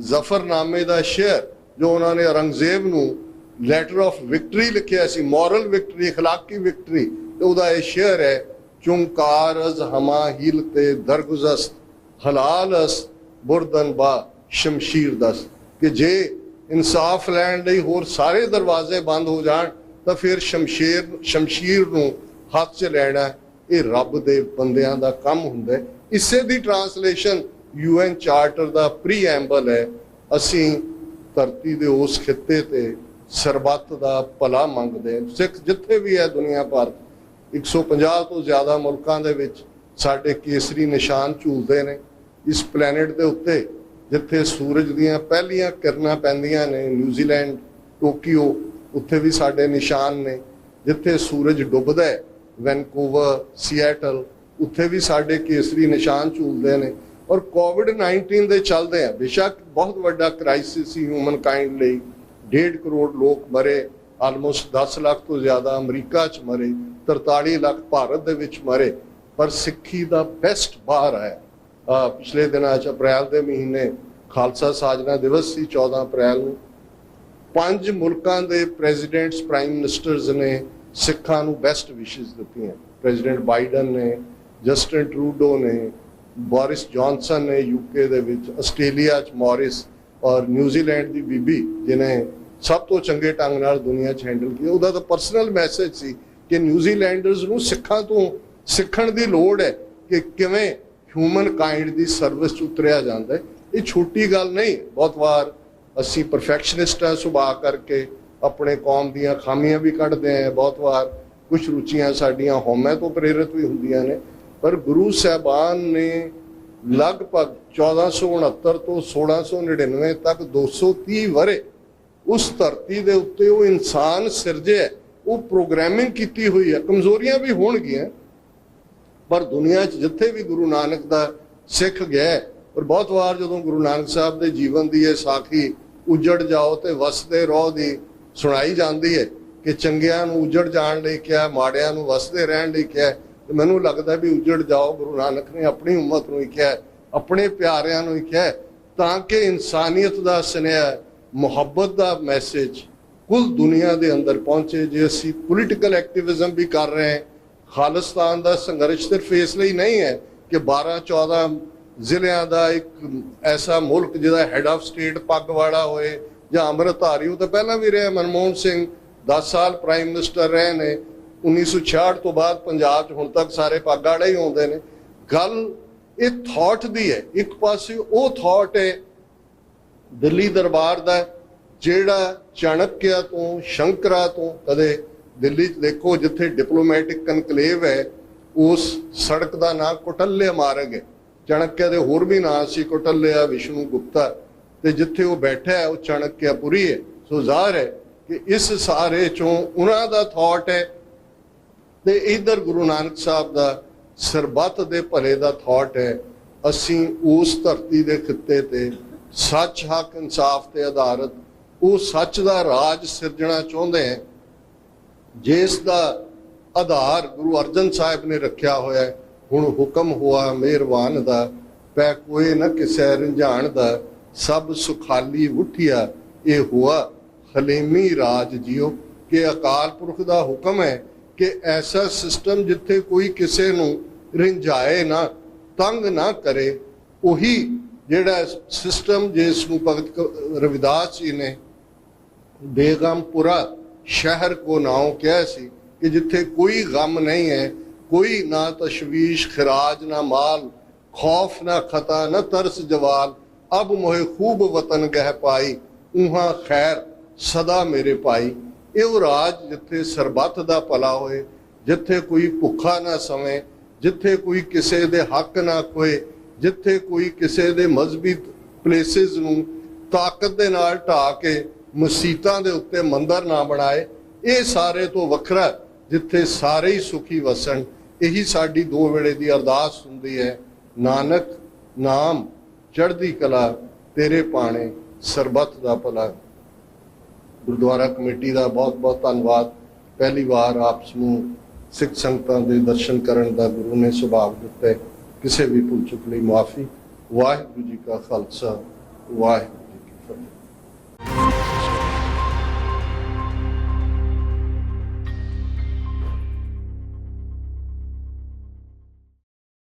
जफरनामे दा शेर जो उन्होंने औरंगजेब नूं लैटर ऑफ विक्टरी लिखिया सी, मॉरल विक्टरी, अखलाकी विक्टरी, तो उहदा ये शेर है, चुंकार अज हमा हिल ते दरगुजस्त, हलाल अस बुरदन बा शमशीर दस। कि जे इंसाफ लैण लई होर सारे दरवाजे बंद हो जाण तो फिर शमशीर नूं हथ च लैना ये रब दे बंदियां दा काम हुंदा है। इसे दी ट्रांसलेशन UN चार्टर दा प्रीएम्बल है। असीं धरती दे उस खित्ते ते सरबत दा भला मंगदे हैं। सिख जिथे भी है दुनिया भर 150 तो ज़्यादा मुल्कां दे विच साडे केसरी निशान झूलदे ने। इस प्लैनेट दे उत्ते जिथे सूरज दीयां पहलियां किरणां पैंदियां ने, न्यूजीलैंड टोक्यो, उत्थे भी साडे निशान ने। जिथे सूरज डुबदा है, वैनकूवर, सिएटल, उत्थे भी साडे केसरी निशान झूलदे ने। और कोविड-19 दे चलदे हैं, बेशक बहुत वड्डा क्राइसिस ही ह्यूमन काइंड लई, 1.5 करोड़ लोग मरे, आलमोस्ट 10 लाख तो ज़्यादा अमरीका च मरे, 43 लाख भारत दे विच मरे, पर सिक्खी दा बेस्ट बाहर आया। पिछले दिनों अप्रैल के महीने खालसा साजना दिवस सी, 14 अप्रैल नूं 5 मुल्कां दे प्रेजिडेंट्स, प्राइम मिनिस्टर्स ने सिखां नूं बेस्ट विशेस दित्तियां। प्रेजिडेंट बाइडन ने, जस्टिन ट्रूडो ने, बोरिस जॉनसन ने UK दे विच, आस्ट्रेलिया च मॉरिस, और न्यूजीलैंड की बीबी जिन्हें सब तो चंगे ढंग नाल दुनिया च हैंडल किया। उहदा तो परसनल मैसेज सी कि न्यूजीलैंडर्स नूं सिखां तो सीखण दी लोड़ है कि किवें ह्यूमन काइंड की सर्विस च उतरिया जाता है। ये छोटी गल नहीं। बहुत बार असी परफैक्शनिस्ट हैं सुभाਅ करके, अपने कौम दियां खामियां भी कढ़दे हैं, बहुत बार कुछ रुचियां साडियां होमे तो प्रेरित भी हुंदियां ने, पर गुरु साहबान ने लगभग 1469 तो 1699 तक 230 वरे उस धरती दे उत्ते वो इंसान सिरजे, वो प्रोग्रामिंग की हुई है। कमजोरियां भी होणगियां, पर दुनिया च जिथे भी गुरु नानक दा सिख गया, और बहुत बार जो गुरु नानक साहब के जीवन की यह साखी उजड़ जाओ तो वसदे रहो दी सुनाई जाती है कि चंगियां नूं उजड़ जाण लई क्या, माड़ियां नूं वसदे रहण लई क्या। तो मैनू लगता भी उजड़ जाओ गुरु नानक ने अपनी उम्मत नूं ही क्या, अपने प्यारियां नूं ही क्या, ताकि इंसानियत का सुनेहा, मुहब्बत का मैसेज कुल दुनिया के अंदर पहुंचे। जे असीं पोलीटिकल एक्टिविज्म भी कर रहे हैं, खालिस्तान का संघर्ष सिर्फ इसलिए नहीं है कि 12-14 ਜ਼ਿਲ੍ਹਿਆਂ ਦਾ एक ऐसा मुल्क जिहदा हैड ऑफ स्टेट पग वाला होए ਜਾਂ ਅੰਮ੍ਰਿਤਧਾਰੀ, ਉਹ ਤਾਂ ਪਹਿਲਾਂ ਵੀ ਰਿਹਾ। ਮਨਮੋਹਨ ਸਿੰਘ 10 ਸਾਲ ਪ੍ਰਾਈਮ ਮਿਨਿਸਟਰ ਰਹੇ ਨੇ, 1966 ਤੋਂ ਬਾਅਦ ਪੰਜਾਬ 'ਚ ਹੁਣ ਤੱਕ ਸਾਰੇ ਪੱਗ ਵਾਲੇ ਹੀ ਆਉਂਦੇ ਨੇ। ਗੱਲ ਇਹ ਥਾਟ ਦੀ ਹੈ। ਇੱਕ ਪਾਸੇ ਉਹ ਥਾਟ ਹੈ ਦਿੱਲੀ ਦਰਬਾਰ ਦਾ, ਜਿਹੜਾ ਚਾਣਕਿਆ ਤੋਂ ਸ਼ੰਕਰਾ ਤੋਂ, ਕਦੇ ਦਿੱਲੀ 'ਚ ਦੇਖੋ ਜਿੱਥੇ ਡਿਪਲੋਮੈਟਿਕ ਕਨਕਲੇਵ ਹੈ, ਉਸ ਸੜਕ ਦਾ ਨਾਂ ਕੋਟਲਿਆ ਮਾਰਗ ਹੈ। चाणक्य के होर भी नाम सी, कोटल्या, विष्णु गुप्ता, ते जिथे वो बैठा है वो चाणक्यपुरी है। सो ज़ाहिर है कि इस सारे चों उन्हां दा थॉट है, ते इधर गुरु नानक साहब दा सरबत दे भले दा थॉट है। असीं उस धरती दे खिते ते सच, हक, इंसाफ ते आधारित वो सच दा राज सिरजना चाहुंदे हैं, जिस दा आधार गुरु अर्जन साहिब ने रखा होया है। हुण हुक्म हुआ मेहरबान दा, पै कोई न किसै रंझान दा, सब सुखाली उठिया ये हुआ हलीमी राज जियो। कि अकाल पुरख दा हुक्म है कि ऐसा सिस्टम जिथे कोई किसे नूं रिंझाए ना, तंग ना करे, उही जिहड़ा सिस्टम जिस नूं भगत रविदास जी ने बेगमपुरा शहर को नाम कहा सी कि जिथे कोई गम नहीं है, कोई ना तशवीश खराज ना माल, खौफ ना खता न तरस जवाल, अब मोहे खूब वतन गह पाई, उहाँ खैर सदा मेरे पाई। ये राज जिथे सरबत दा भला होए, जिथे कोई भुखा ना सवे, जिथे कोई किसे दे हक ना खोए, जिथे कोई किसे दे मजहबी प्लेसिस नूं ताकत दे नाल ढा के मसीतां दे उत्ते मंदिर ना बनाए। ये सारे तो वखरा जिथे सारे ही सुखी वसन। यही साडी दो वेले की अरदास हुंदी है, नानक नाम चढ़दी कला तेरे पाने सरबत दा भला। गुरुद्वारा कमेटी का बहुत बहुत धन्यवाद। पहली बार आप समूह सिख संगतां दे दर्शन करन दा गुरु ने सुभाग दिता है। किसी भी भुल चुक लई माफ़ी। वाहिगुरू जी का खालसा, वाहिगुरू जी की फतेह।